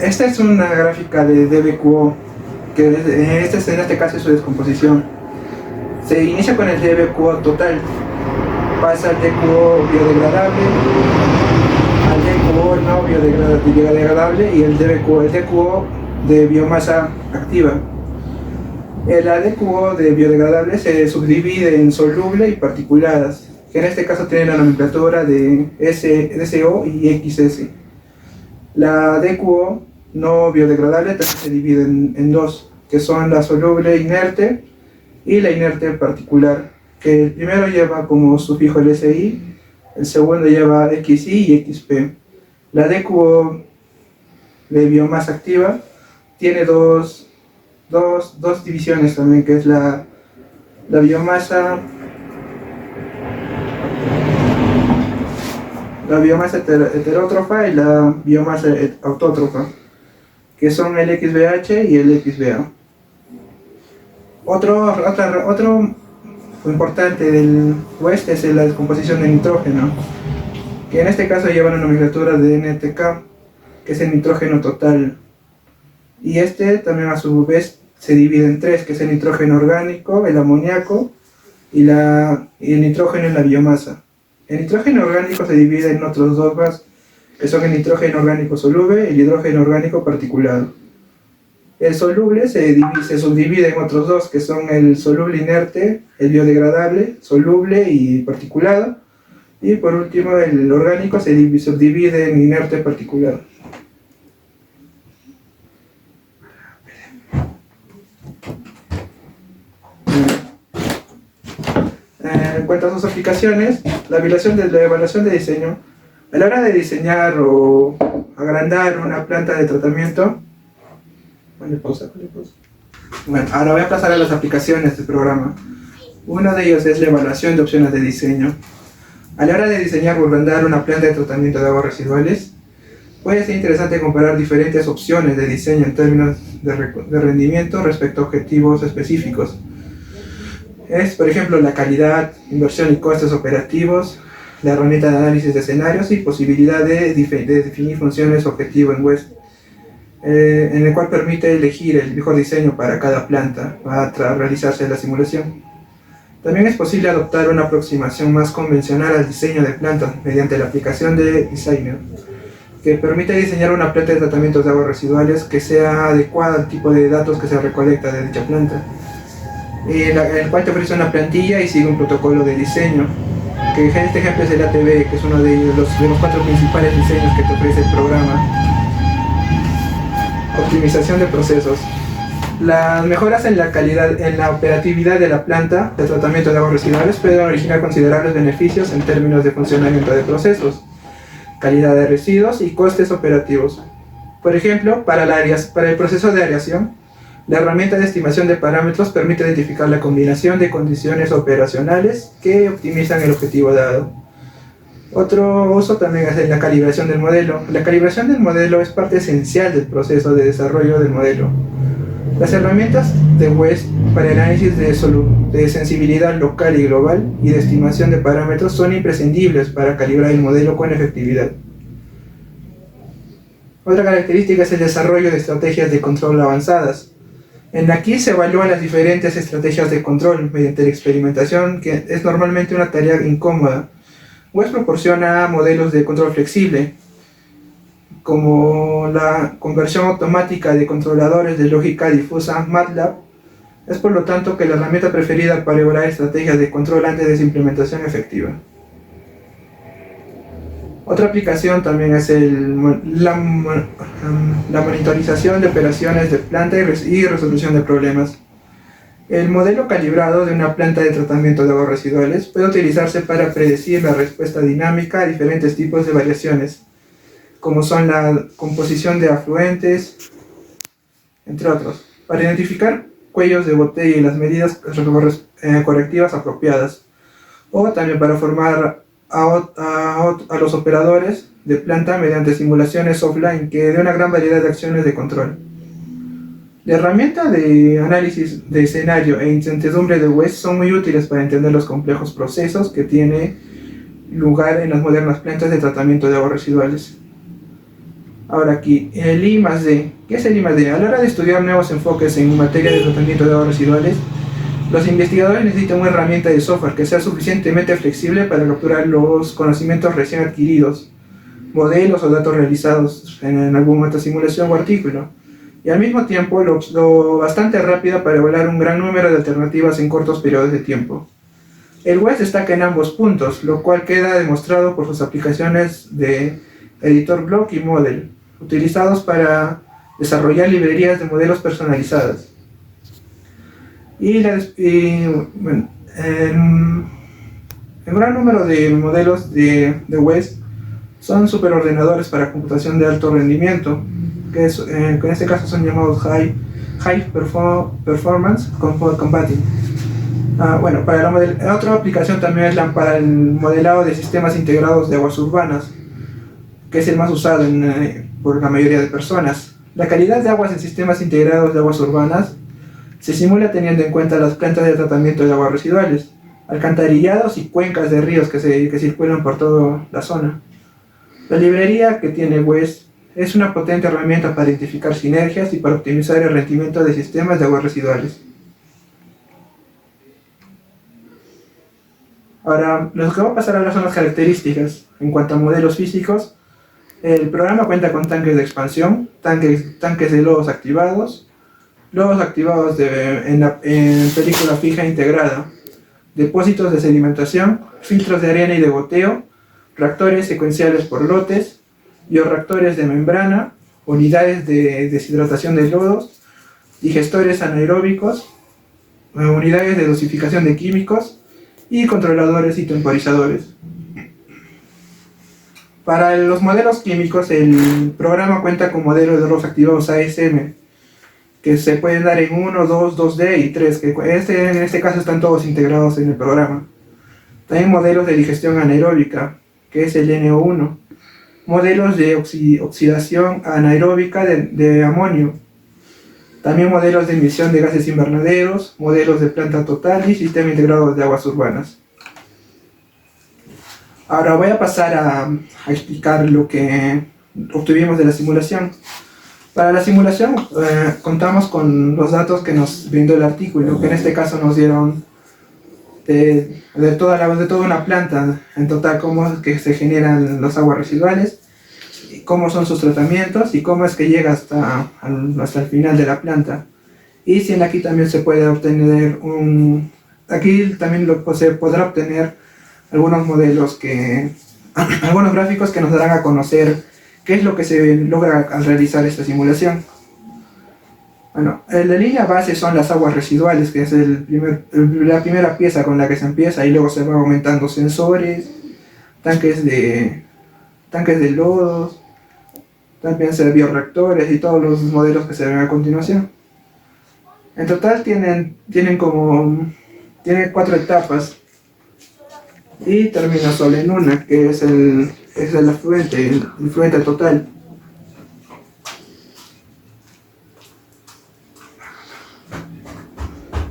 Esta es una gráfica de DBQO, que en este caso es su descomposición. Se inicia con el DBQO total, pasa al DQO biodegradable, al DQO no biodegradable y el DQO de biomasa activa. El DQO de biodegradable se subdivide en soluble y particuladas, que en este caso tienen la nomenclatura de SO y XS. La DQO no biodegradable también se divide en dos, que son la soluble inerte y la inerte particular, que el primero lleva como sufijo el SI, el segundo lleva XI y XP. La DQO de biomasa activa tiene dos divisiones también, que es la biomasa heterótrofa y la biomasa autótrofa, que son el XBH y el XBA. Otro importante del WEST es la descomposición de nitrógeno, que en este caso lleva la nomenclatura de NTK, que es el nitrógeno total. Y también a su vez se divide en tres, que es el nitrógeno orgánico, el amoníaco y el nitrógeno en la biomasa. El nitrógeno orgánico se divide en otros dos más, que son el nitrógeno orgánico soluble y el hidrógeno orgánico particulado. El soluble se subdivide en otros dos, que son el soluble inerte, el biodegradable, soluble y particulado. Y por último, el orgánico se subdivide en inerte particulado. En cuanto a sus aplicaciones, la evaluación de diseño, a la hora de diseñar o agrandar una planta de tratamiento, Ponle pausa. Bueno, ahora voy a pasar a las aplicaciones del programa. Uno de ellos es la evaluación de opciones de diseño. A la hora de diseñar o mandar una planta de tratamiento de aguas residuales, puede ser interesante comparar diferentes opciones de diseño en términos de rendimiento respecto a objetivos específicos. Es, por ejemplo, la calidad, inversión y costes operativos, la herramienta de análisis de escenarios y posibilidad de definir funciones objetivo en WES, en el cual permite elegir el mejor diseño para cada planta para realizarse la simulación. También es posible adoptar una aproximación más convencional al diseño de plantas mediante la aplicación de Designer, que permite diseñar una planta de tratamiento de aguas residuales que sea adecuada al tipo de datos que se recolecta de dicha planta, el cual te ofrece una plantilla y sigue un protocolo de diseño, que en este ejemplo es el ATB, que es uno de los 4 principales diseños que te ofrece el programa. Optimización de procesos. Las mejoras en la calidad, en la operatividad de la planta de tratamiento de aguas residuales pueden originar considerables beneficios en términos de funcionamiento de procesos, calidad de residuos y costes operativos. Por ejemplo, para el proceso de aireación, la herramienta de estimación de parámetros permite identificar la combinación de condiciones operacionales que optimizan el objetivo dado. Otro uso también es la calibración del modelo. La calibración del modelo es parte esencial del proceso de desarrollo del modelo. Las herramientas de WES para el análisis de sensibilidad local y global y de estimación de parámetros son imprescindibles para calibrar el modelo con efectividad. Otra característica es el desarrollo de estrategias de control avanzadas. Aquí se evalúan las diferentes estrategias de control mediante la experimentación, que es normalmente una tarea incómoda. WES proporciona modelos de control flexible, como la conversión automática de controladores de lógica difusa MATLAB. Es por lo tanto que la herramienta preferida para evaluar estrategias de control antes de su implementación efectiva. Otra aplicación también es la monitorización de operaciones de planta y resolución de problemas. El modelo calibrado de una planta de tratamiento de aguas residuales puede utilizarse para predecir la respuesta dinámica a diferentes tipos de variaciones, como son la composición de afluentes, entre otros, para identificar cuellos de botella y las medidas correctivas apropiadas, o también para formar a los operadores de planta mediante simulaciones offline que de una gran variedad de acciones de control. La herramienta de análisis de escenario e incertidumbre de WES son muy útiles para entender los complejos procesos que tienen lugar en las modernas plantas de tratamiento de aguas residuales. Ahora aquí, el I+D. ¿Qué es el I+D? A la hora de estudiar nuevos enfoques en materia de tratamiento de aguas residuales, los investigadores necesitan una herramienta de software que sea suficientemente flexible para capturar los conocimientos recién adquiridos, modelos o datos realizados en alguna otra simulación o artículo, y al mismo tiempo lo bastante rápida para evaluar un gran número de alternativas en cortos periodos de tiempo. El WES destaca en ambos puntos, lo cual queda demostrado por sus aplicaciones de editor block y model, utilizados para desarrollar librerías de modelos personalizadas. Un gran número de modelos de WES son superordenadores para computación de alto rendimiento, que en este caso son llamados High Performance Computing. Otra aplicación también es para el modelado de sistemas integrados de aguas urbanas, que es el más usado por la mayoría de personas. La calidad de aguas en sistemas integrados de aguas urbanas se simula teniendo en cuenta las plantas de tratamiento de aguas residuales, alcantarillados y cuencas de ríos que circulan por toda la zona. La librería que tiene WES es una potente herramienta para identificar sinergias y para optimizar el rendimiento de sistemas de aguas residuales. Ahora, lo que va a pasar ahora son las características. En cuanto a modelos físicos, el programa cuenta con tanques de expansión, tanques de lodos activados en película fija integrada, depósitos de sedimentación, filtros de arena y de goteo, reactores secuenciales por lotes, bioreactores de membrana, unidades de deshidratación de lodos, digestores anaeróbicos, unidades de dosificación de químicos y controladores y temporizadores. Para los modelos químicos, el programa cuenta con modelos de lodos activados ASM, que se pueden dar en 1, 2, 2D y 3, que en este caso están todos integrados en el programa. También modelos de digestión anaeróbica, que es el NO1. Modelos de oxidación anaeróbica de amonio. También modelos de emisión de gases invernaderos, modelos de planta total y sistema integrado de aguas urbanas. Ahora voy a pasar a explicar lo que obtuvimos de la simulación. Para la simulación contamos con los datos que nos brindó el artículo, que en este caso nos dieron de toda una planta, en total cómo es que se generan las aguas residuales, cómo son sus tratamientos y cómo es que llega hasta el final de la planta. Y si aquí también se puede obtener aquí también se podrá obtener algunos modelos algunos gráficos que nos darán a conocer qué es lo que se logra al realizar esta simulación. Bueno, la línea base son las aguas residuales, que es la primera pieza con la que se empieza, y luego se va aumentando sensores, tanques de lodos, también se bioreactores y todos los modelos que se ven a continuación. En total tienen 4 etapas y termina solo en una, que es el fluente total.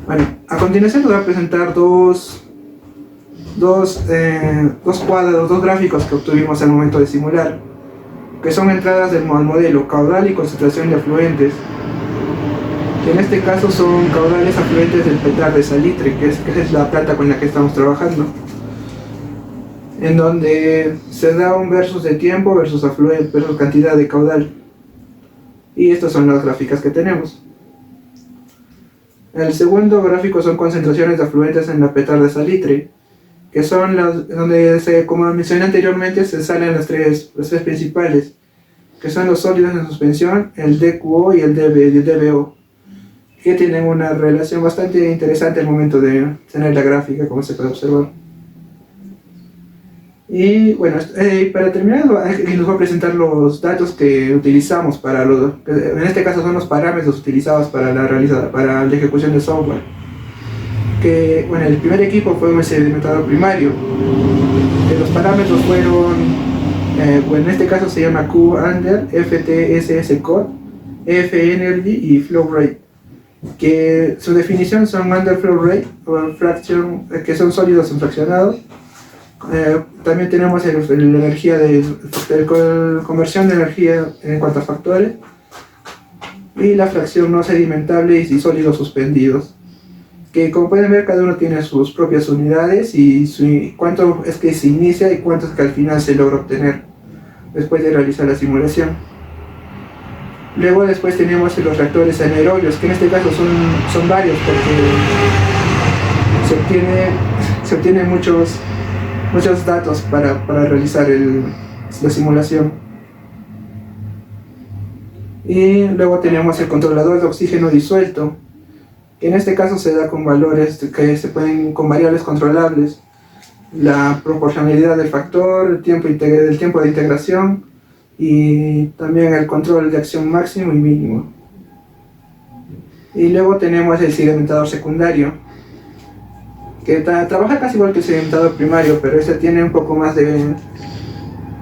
Bueno, a continuación les voy a presentar dos gráficos que obtuvimos al momento de simular, que son entradas del modelo caudal y concentración de afluentes, que en este caso son caudales afluentes del Petrar de Salitre, que es la planta con la que estamos trabajando, en donde se da un versus de tiempo versus afluente versus cantidad de caudal, y estas son las gráficas que tenemos. El segundo gráfico son concentraciones de afluentes en la Petrar de Salitre, que son donde como mencioné anteriormente, se salen las tres principales, que son los sólidos en suspensión, el DQO y el DBO, que tienen una relación bastante interesante al momento de tener la gráfica, como se puede observar. Y bueno, para terminar, les voy a presentar los datos que utilizamos en este caso son los parámetros utilizados para la ejecución de software. Que bueno, el primer equipo fue un sedimentador primario. Los parámetros fueron, en este caso se llama Q-Under, FTSS Code, F-Energy y Flow Rate, que su definición son Under Flow Rate o fraction, que son sólidos fraccionados. También tenemos la energía conversión de energía en cuanto a factores, y la fracción no sedimentable y sólidos suspendidos, que como pueden ver cada uno tiene sus propias unidades y cuánto es que se inicia y cuánto es que al final se logra obtener después de realizar la simulación. Luego después tenemos los reactores anaerobios, que en este caso son varios, porque se obtienen muchos datos para realizar la simulación. Y luego tenemos el controlador de oxígeno disuelto, que en este caso se da con valores que se pueden con variables controlables, la proporcionalidad del factor, el tiempo de integración y también el control de acción máximo y mínimo. Y luego tenemos el sedimentador secundario, que trabaja casi igual que el sedimentador primario, pero este tiene un poco más de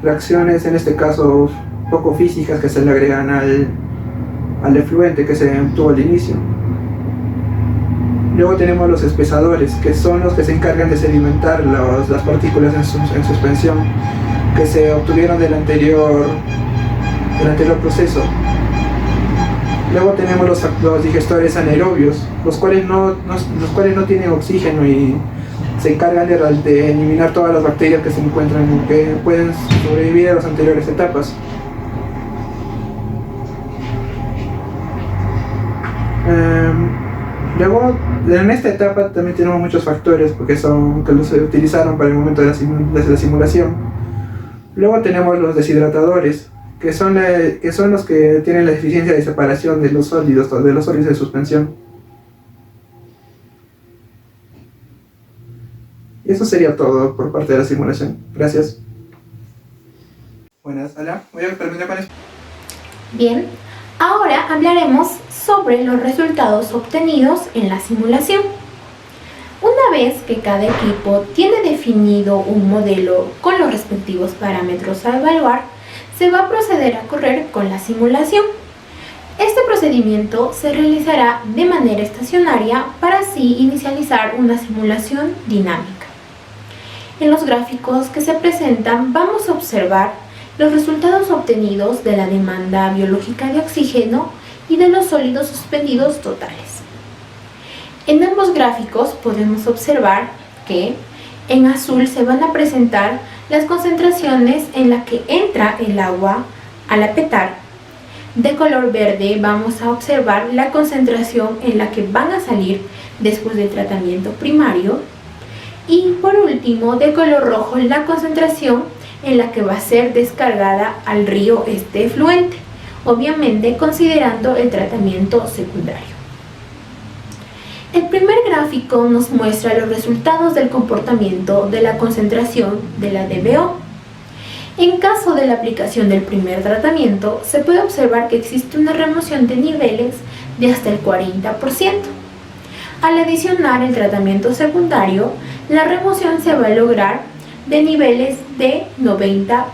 reacciones, en este caso poco físicas, que se le agregan al efluente que se obtuvo al inicio. Luego tenemos los espesadores, que son los que se encargan de sedimentar las partículas en suspensión que se obtuvieron del anterior proceso. Luego tenemos los digestores anaerobios, los cuales no tienen oxígeno y se encargan de eliminar todas las bacterias que se encuentran, que pueden sobrevivir a las anteriores etapas. Luego, en esta etapa también tenemos muchos factores que los utilizaron para el momento de la simulación. Luego tenemos los deshidratadores, que son los que tienen la eficiencia de separación de los sólidos de suspensión. Y eso sería todo por parte de la simulación. Gracias. Buenas, hola. Voy a terminar con esto. Bien, Ahora hablaremos sobre los resultados obtenidos en la simulación. Una vez que cada equipo tiene definido un modelo con los respectivos parámetros a evaluar, se va a proceder a correr con la simulación. Este procedimiento se realizará de manera estacionaria para así inicializar una simulación dinámica. En los gráficos que se presentan vamos a observar los resultados obtenidos de la demanda biológica de oxígeno y de los sólidos suspendidos totales. En ambos gráficos podemos observar que en azul se van a presentar las concentraciones en las que entra el agua al apretar. De color verde vamos a observar la concentración en la que van a salir después del tratamiento primario. Y por último, de color rojo, la concentración en la que va a ser descargada al río este efluente, obviamente considerando el tratamiento secundario. El primer gráfico nos muestra los resultados del comportamiento de la concentración de la DBO. En caso de la aplicación del primer tratamiento, se puede observar que existe una remoción de niveles de hasta el 40%. Al adicionar el tratamiento secundario, la remoción se va a lograr de niveles de 90%.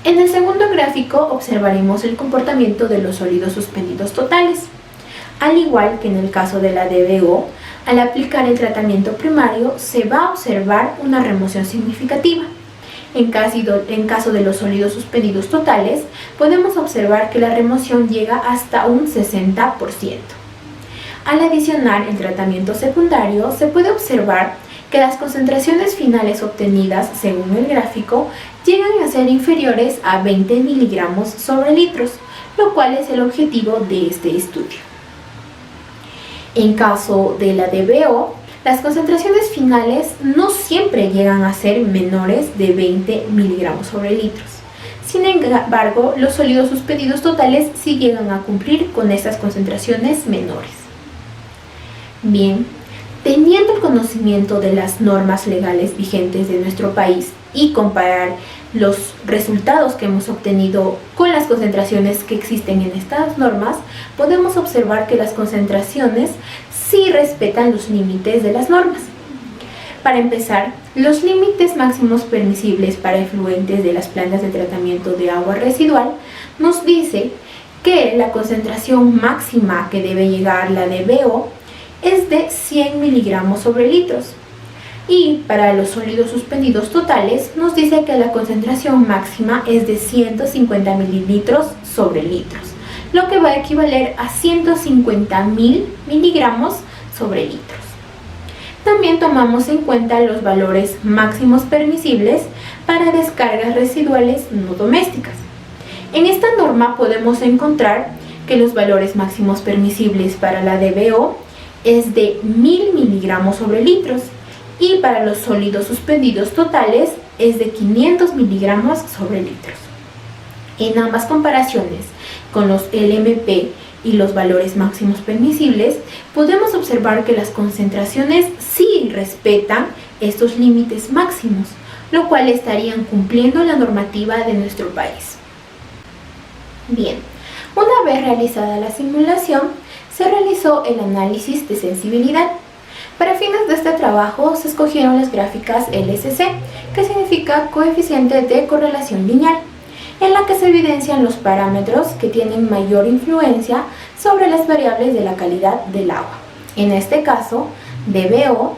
En el segundo gráfico observaremos el comportamiento de los sólidos suspendidos totales. Al igual que en el caso de la DBO, al aplicar el tratamiento primario se va a observar una remoción significativa. En caso de los sólidos suspendidos totales, podemos observar que la remoción llega hasta un 60%. Al adicionar el tratamiento secundario, se puede observar que las concentraciones finales obtenidas, según el gráfico, llegan a ser inferiores a 20 miligramos sobre litros, lo cual es el objetivo de este estudio. En caso de la DBO, las concentraciones finales no siempre llegan a ser menores de 20 miligramos sobre litros. Sin embargo, los sólidos suspendidos totales sí llegan a cumplir con estas concentraciones menores. Bien, teniendo el conocimiento de las normas legales vigentes de nuestro país y comparar los resultados que hemos obtenido con las concentraciones que existen en estas normas, podemos observar que las concentraciones sí respetan los límites de las normas. Para empezar, los límites máximos permisibles para efluentes de las plantas de tratamiento de agua residual nos dice que la concentración máxima que debe llegar la DBO es de 100 miligramos sobre litros. Y para los sólidos suspendidos totales nos dice que la concentración máxima es de 150 mililitros sobre litros, lo que va a equivaler a 150.000 miligramos sobre litros. También tomamos en cuenta los valores máximos permisibles para descargas residuales no domésticas. En esta norma podemos encontrar que los valores máximos permisibles para la DBO es de 1000 miligramos sobre litros y para los sólidos suspendidos totales es de 500 miligramos sobre litros. En ambas comparaciones con los LMP y los valores máximos permisibles, podemos observar que las concentraciones sí respetan estos límites máximos, lo cual estarían cumpliendo la normativa de nuestro país. Bien, una vez realizada la simulación, se realizó el análisis de sensibilidad. Para fines de este trabajo se escogieron las gráficas LSC, que significa coeficiente de correlación lineal, en la que se evidencian los parámetros que tienen mayor influencia sobre las variables de la calidad del agua. En este caso, DBO,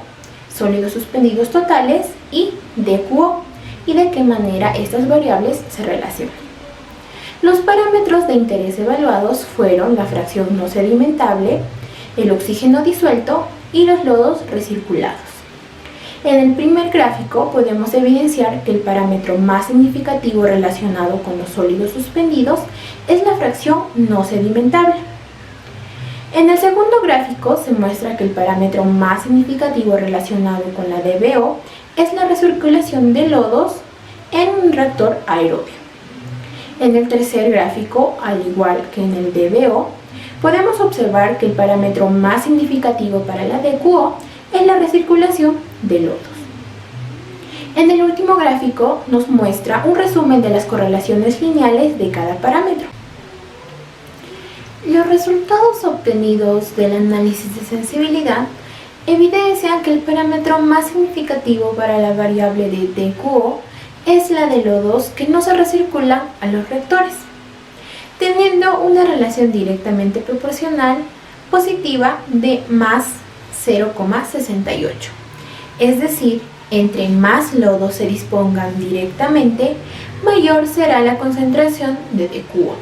sólidos suspendidos totales, y DQO, y de qué manera estas variables se relacionan. Los parámetros de interés evaluados fueron la fracción no sedimentable, el oxígeno disuelto y los lodos recirculados. En el primer gráfico podemos evidenciar que el parámetro más significativo relacionado con los sólidos suspendidos es la fracción no sedimentable. En el segundo gráfico se muestra que el parámetro más significativo relacionado con la DBO es la recirculación de lodos en un reactor aerobio. En el tercer gráfico, al igual que en el DBO, podemos observar que el parámetro más significativo para la DQO es la recirculación de lodos. En el último gráfico nos muestra un resumen de las correlaciones lineales de cada parámetro. Los resultados obtenidos del análisis de sensibilidad evidencian que el parámetro más significativo para la variable de DQO es la de lodos que no se recirculan a los reactores, teniendo una relación directamente proporcional positiva de más 0,68. Es decir, entre más lodos se dispongan directamente, mayor será la concentración de DQO.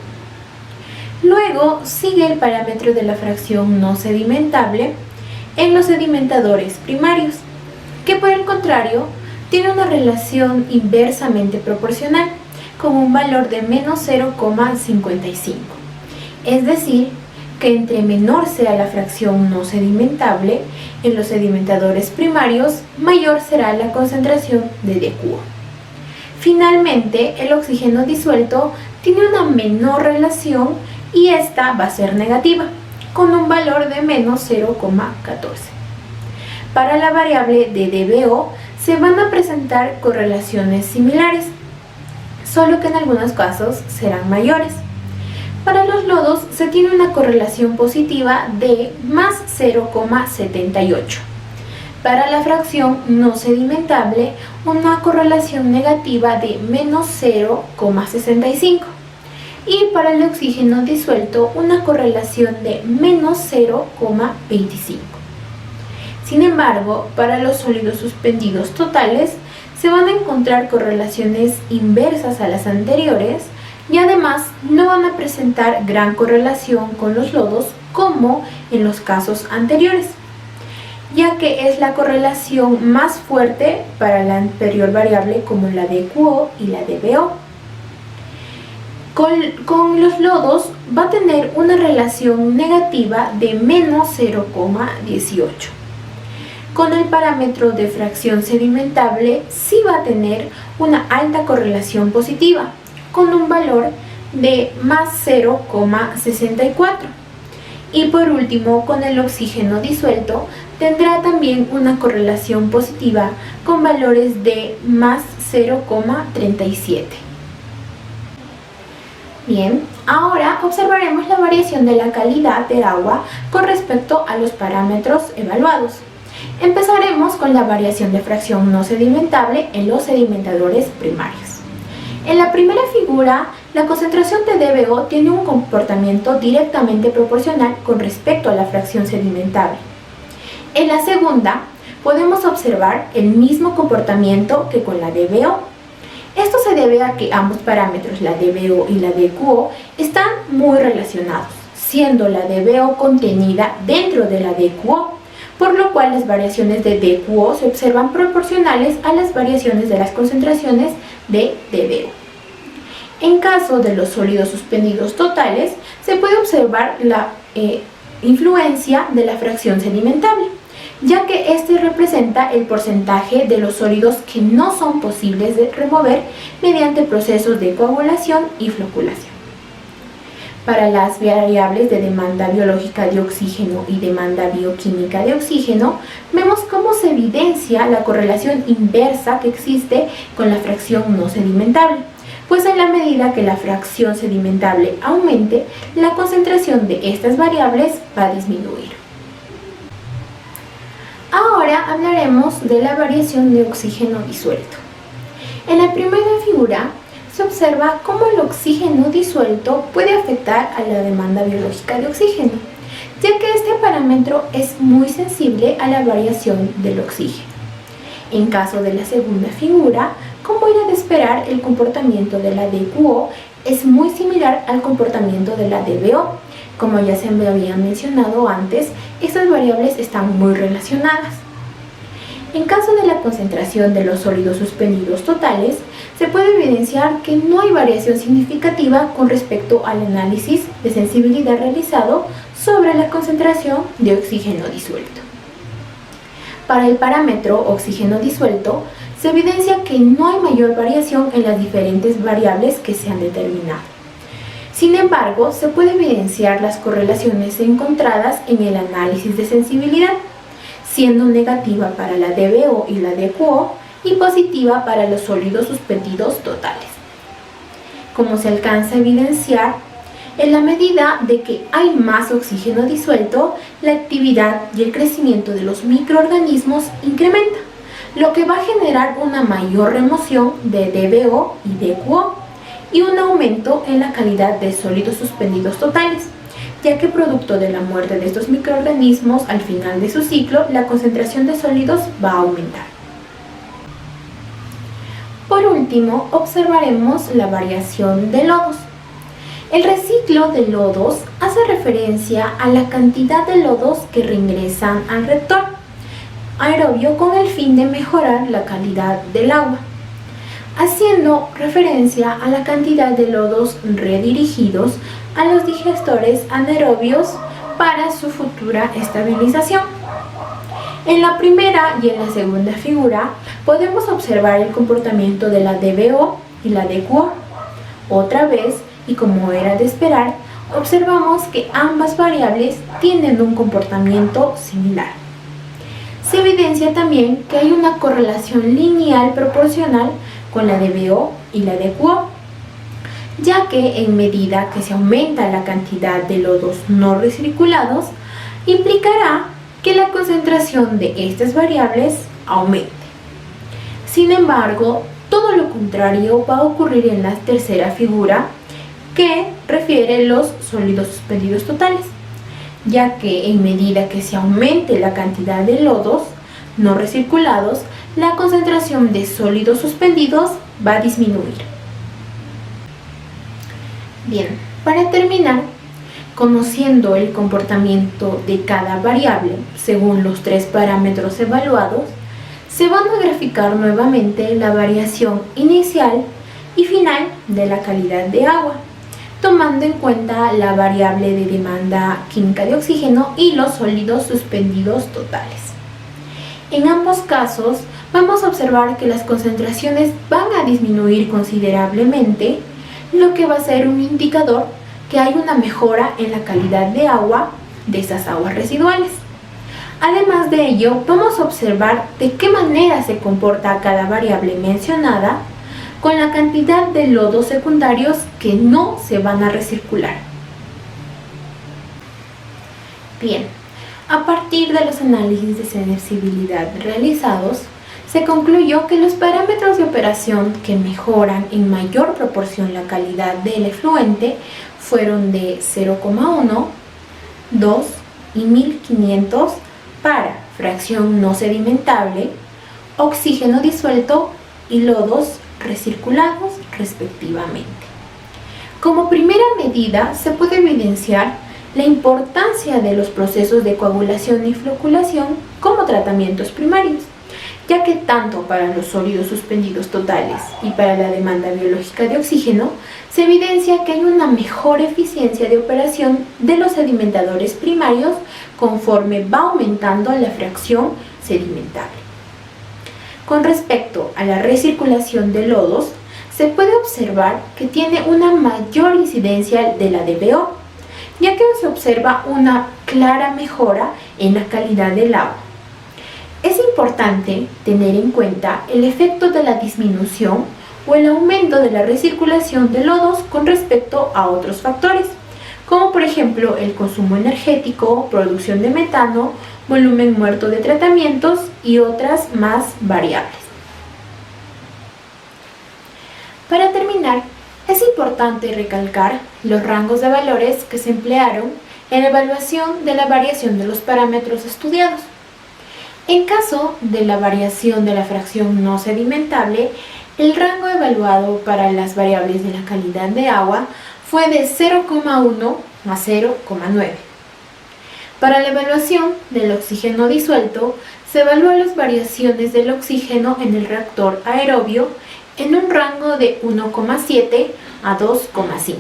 Luego sigue el parámetro de la fracción no sedimentable en los sedimentadores primarios, que por el contrario tiene una relación inversamente proporcional con un valor de menos 0,55. Es decir, que entre menor sea la fracción no sedimentable en los sedimentadores primarios, mayor será la concentración de DQO. Finalmente, el oxígeno disuelto tiene una menor relación y esta va a ser negativa, con un valor de menos 0,14. Para la variable de DBO se van a presentar correlaciones similares, solo que en algunos casos serán mayores. Para los lodos se tiene una correlación positiva de más 0,78. Para la fracción no sedimentable, una correlación negativa de menos 0,65. Y para el oxígeno disuelto, una correlación de menos 0,25. Sin embargo, para los sólidos suspendidos totales, se van a encontrar correlaciones inversas a las anteriores y además no van a presentar gran correlación con los lodos como en los casos anteriores, ya que es la correlación más fuerte para la anterior variable como la DQO y la DBO. Con los lodos va a tener una relación negativa de menos 0,18. Con el parámetro de fracción sedimentable sí va a tener una alta correlación positiva, con un valor de más 0,64. Y por último, con el oxígeno disuelto tendrá también una correlación positiva con valores de más 0,37. Bien, ahora observaremos la variación de la calidad de agua con respecto a los parámetros evaluados. Empezaremos con la variación de fracción no sedimentable en los sedimentadores primarios. En la primera figura, la concentración de DBO tiene un comportamiento directamente proporcional con respecto a la fracción sedimentable. En la segunda, podemos observar el mismo comportamiento que con la DBO. Esto se debe a que ambos parámetros, la DBO y la DQO, están muy relacionados, siendo la DBO contenida dentro de la DQO, por lo cual las variaciones de DQO se observan proporcionales a las variaciones de las concentraciones de DBO. En caso de los sólidos suspendidos totales, se puede observar la influencia de la fracción sedimentable, ya que este representa el porcentaje de los sólidos que no son posibles de remover mediante procesos de coagulación y floculación. Para las variables de demanda biológica de oxígeno y demanda bioquímica de oxígeno, vemos cómo se evidencia la correlación inversa que existe con la fracción no sedimentable, pues en la medida que la fracción sedimentable aumente, la concentración de estas variables va a disminuir. Ahora hablaremos de la variación de oxígeno disuelto. En la primera figura se observa cómo el oxígeno disuelto puede afectar a la demanda biológica de oxígeno, ya que este parámetro es muy sensible a la variación del oxígeno. En caso de la segunda figura, como era de esperar, el comportamiento de la DQO es muy similar al comportamiento de la DBO. Como ya se me había mencionado antes, estas variables están muy relacionadas. En caso de la concentración de los sólidos suspendidos totales, se puede evidenciar que no hay variación significativa con respecto al análisis de sensibilidad realizado sobre la concentración de oxígeno disuelto. Para el parámetro oxígeno disuelto, se evidencia que no hay mayor variación en las diferentes variables que se han determinado. Sin embargo, se puede evidenciar las correlaciones encontradas en el análisis de sensibilidad, siendo negativa para la DBO y la DQO y positiva para los sólidos suspendidos totales. Como se alcanza a evidenciar, En la medida de que hay más oxígeno disuelto, la actividad y el crecimiento de los microorganismos incrementa, lo que va a generar una mayor remoción de DBO y DQO y un aumento en la calidad de sólidos suspendidos totales, ya que producto de la muerte de estos microorganismos al final de su ciclo, la concentración de sólidos va a aumentar. Por último, observaremos la variación de lodos. El reciclo de lodos hace referencia a la cantidad de lodos que reingresan al reactor aerobio con el fin de mejorar la calidad del agua, haciendo referencia a la cantidad de lodos redirigidos a los digestores anaerobios para su futura estabilización. En la primera y en la segunda figura podemos observar el comportamiento de la DBO y la DQO. Otra vez, y como era de esperar, observamos que ambas variables tienen un comportamiento similar. Se evidencia también que hay una correlación lineal proporcional con la DBO y la DQO, ya que en medida que se aumenta la cantidad de lodos no recirculados, implicará que la concentración de estas variables aumente. Sin embargo, todo lo contrario va a ocurrir en la tercera figura, que refiere los sólidos suspendidos totales, ya que en medida que se aumente la cantidad de lodos no recirculados, la concentración de sólidos suspendidos va a disminuir. Bien, para terminar, conociendo el comportamiento de cada variable según los tres parámetros evaluados, se van a graficar nuevamente la variación inicial y final de la calidad de agua, tomando en cuenta la variable de demanda química de oxígeno y los sólidos suspendidos totales. En ambos casos, vamos a observar que las concentraciones van a disminuir considerablemente, lo que va a ser un indicador que hay una mejora en la calidad de agua de esas aguas residuales. Además de ello, vamos a observar de qué manera se comporta cada variable mencionada con la cantidad de lodos secundarios que no se van a recircular. Bien, a partir de los análisis de sensibilidad realizados, se concluyó que los parámetros de operación que mejoran en mayor proporción la calidad del efluente fueron de 0,1, 2 y 1500 para fracción no sedimentable, oxígeno disuelto y lodos recirculados respectivamente. Como primera medida se puede evidenciar la importancia de los procesos de coagulación y floculación como tratamientos primarios, ya que tanto para los sólidos suspendidos totales y para la demanda biológica de oxígeno se evidencia que hay una mejor eficiencia de operación de los sedimentadores primarios conforme va aumentando la fracción sedimentable. Con respecto a la recirculación de lodos, se puede observar que tiene una mayor incidencia de la DBO, ya que se observa una clara mejora en la calidad del agua. Es importante tener en cuenta el efecto de la disminución o el aumento de la recirculación de lodos con respecto a otros factores, como por ejemplo el consumo energético, producción de metano, volumen muerto de tratamientos y otras más variables. Para terminar, es importante recalcar los rangos de valores que se emplearon en la evaluación de la variación de los parámetros estudiados. En caso de la variación de la fracción no sedimentable, el rango evaluado para las variables de la calidad de agua fue de 0,1 a 0,9. Para la evaluación del oxígeno disuelto, se evaluó las variaciones del oxígeno en el reactor aerobio en un rango de 1,7 a 2,5.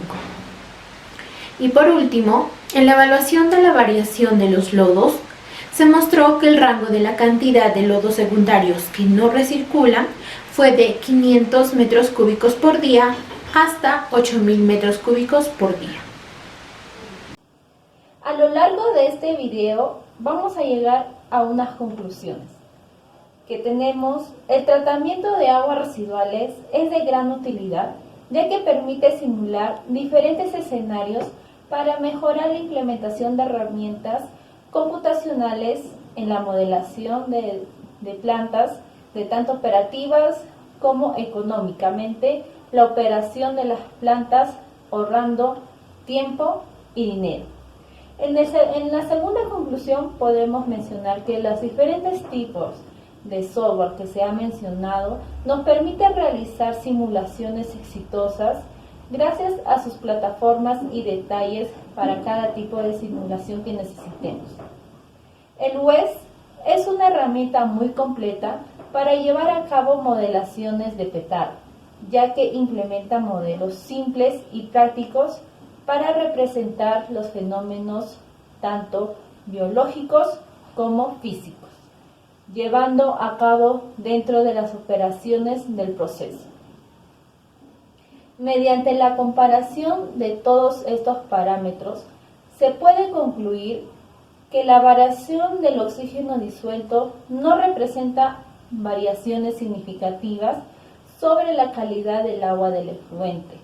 Y por último, en la evaluación de la variación de los lodos, se mostró que el rango de la cantidad de lodos secundarios que no recirculan fue de 500 metros cúbicos por día hasta 8.000 metros cúbicos por día. A lo largo de este video vamos a llegar a unas conclusiones. Que tenemos el tratamiento de aguas residuales es de gran utilidad, ya que permite simular diferentes escenarios para mejorar la implementación de herramientas computacionales en la modelación de plantas, de tanto operativas como económicamente, la operación de las plantas ahorrando tiempo y dinero. En la segunda conclusión podemos mencionar que los diferentes tipos de software que se ha mencionado nos permiten realizar simulaciones exitosas gracias a sus plataformas y detalles para cada tipo de simulación que necesitemos. El WES es una herramienta muy completa para llevar a cabo modelaciones de petardo, ya que implementa modelos simples y prácticos para representar los fenómenos tanto biológicos como físicos, llevando a cabo dentro de las operaciones del proceso. Mediante la comparación de todos estos parámetros, se puede concluir que la variación del oxígeno disuelto no representa variaciones significativas sobre la calidad del agua del efluente.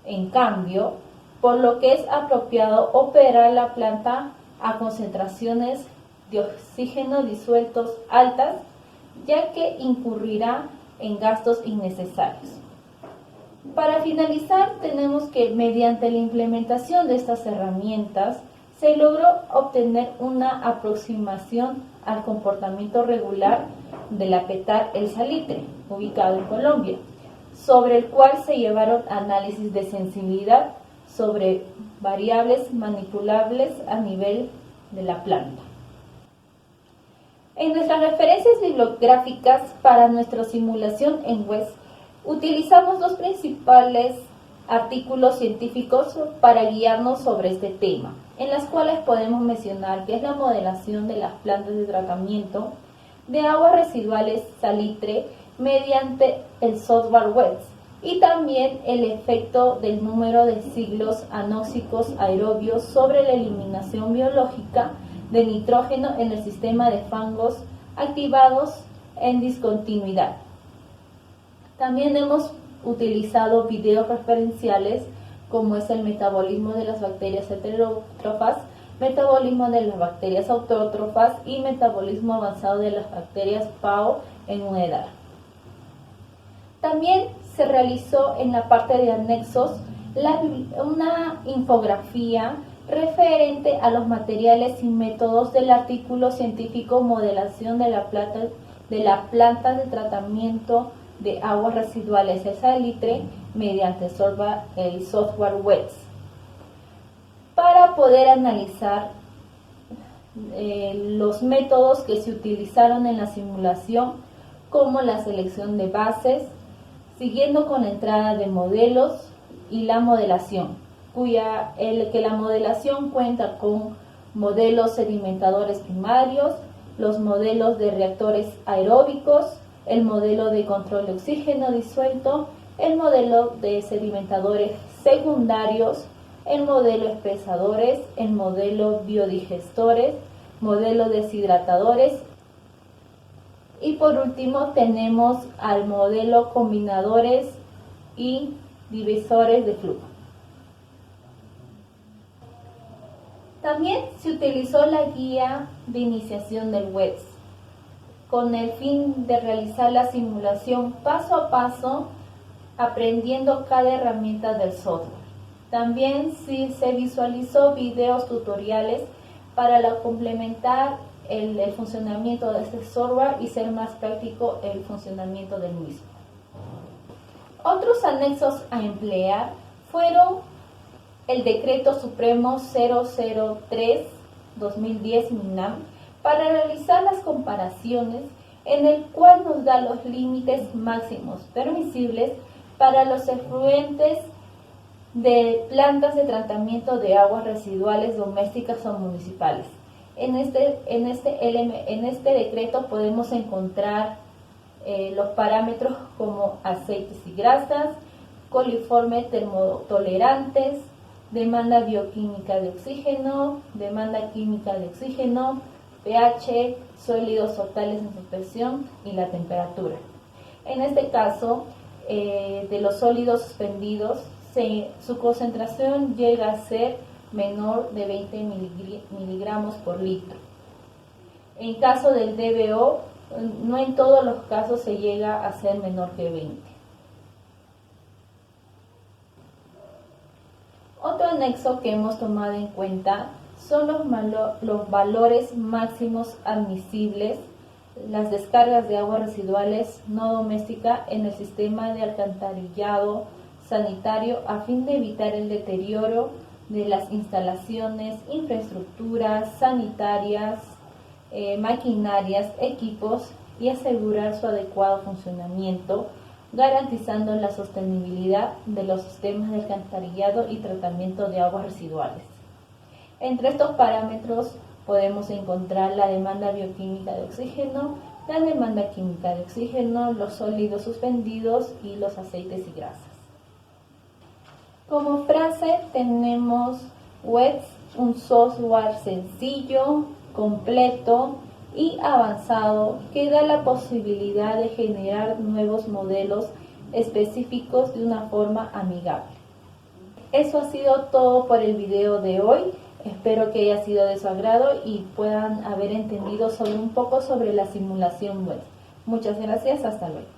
En cambio, por lo que es apropiado operar la planta a concentraciones de oxígeno disueltos altas, ya que incurrirá en gastos innecesarios. Para finalizar, tenemos que mediante la implementación de estas herramientas se logró obtener una aproximación al comportamiento regular de la petar El Salitre, ubicado en Colombia, sobre el cual se llevaron análisis de sensibilidad sobre variables manipulables a nivel de la planta. En nuestras referencias bibliográficas para nuestra simulación en WES, utilizamos dos principales artículos científicos para guiarnos sobre este tema, en las cuales podemos mencionar que es la modelación de las plantas de tratamiento de aguas residuales salitre mediante el software WES y también el efecto del número de ciclos anóxicos aerobios sobre la eliminación biológica de nitrógeno en el sistema de fangos activados en discontinuidad. También hemos utilizado videos referenciales como es el metabolismo de las bacterias heterótrofas, metabolismo de las bacterias autótrofas y metabolismo avanzado de las bacterias PAO en humedad. También se realizó en la parte de anexos una infografía referente a los materiales y métodos del artículo científico Modelación de la planta de tratamiento de aguas residuales de salitre mediante el software WES, para poder analizar los métodos que se utilizaron en la simulación, como la selección de bases, siguiendo con la entrada de modelos y la modelación, que la modelación cuenta con modelos sedimentadores primarios, los modelos de reactores aeróbicos, el modelo de control de oxígeno disuelto, el modelo de sedimentadores secundarios, el modelo espesadores, el modelo biodigestores, modelo deshidratadores y por último tenemos al modelo combinadores y divisores de flujo. También se utilizó la guía de iniciación del WES con el fin de realizar la simulación paso a paso, aprendiendo cada herramienta del software. También se visualizó videos tutoriales para complementar el funcionamiento de este software y ser más práctico el funcionamiento del mismo. Otros anexos a emplear fueron el Decreto Supremo 003/2010 MINAM para realizar las comparaciones, en el cual nos da los límites máximos permisibles para los efluentes de plantas de tratamiento de aguas residuales domésticas o municipales. En este decreto podemos encontrar los parámetros como aceites y grasas, coliformes termotolerantes, demanda bioquímica de oxígeno, demanda química de oxígeno, pH, sólidos totales en suspensión y la temperatura. En este caso, de los sólidos suspendidos, su concentración llega a ser menor de 20 miligramos por litro. En caso del DBO, no en todos los casos se llega a ser menor que 20. Otro anexo que hemos tomado en cuenta son los valores máximos admisibles, las descargas de aguas residuales no doméstica en el sistema de alcantarillado sanitario a fin de evitar el deterioro de las instalaciones, infraestructuras sanitarias, maquinarias, equipos y asegurar su adecuado funcionamiento, garantizando la sostenibilidad de los sistemas de alcantarillado y tratamiento de aguas residuales. Entre estos parámetros podemos encontrar la demanda bioquímica de oxígeno, la demanda química de oxígeno, los sólidos suspendidos y los aceites y grasas. Como frase tenemos WEX, un software sencillo, completo y avanzado que da la posibilidad de generar nuevos modelos específicos de una forma amigable. Eso ha sido todo por el video de hoy. Espero que haya sido de su agrado y puedan haber entendido un poco sobre la simulación web. Muchas gracias, hasta luego.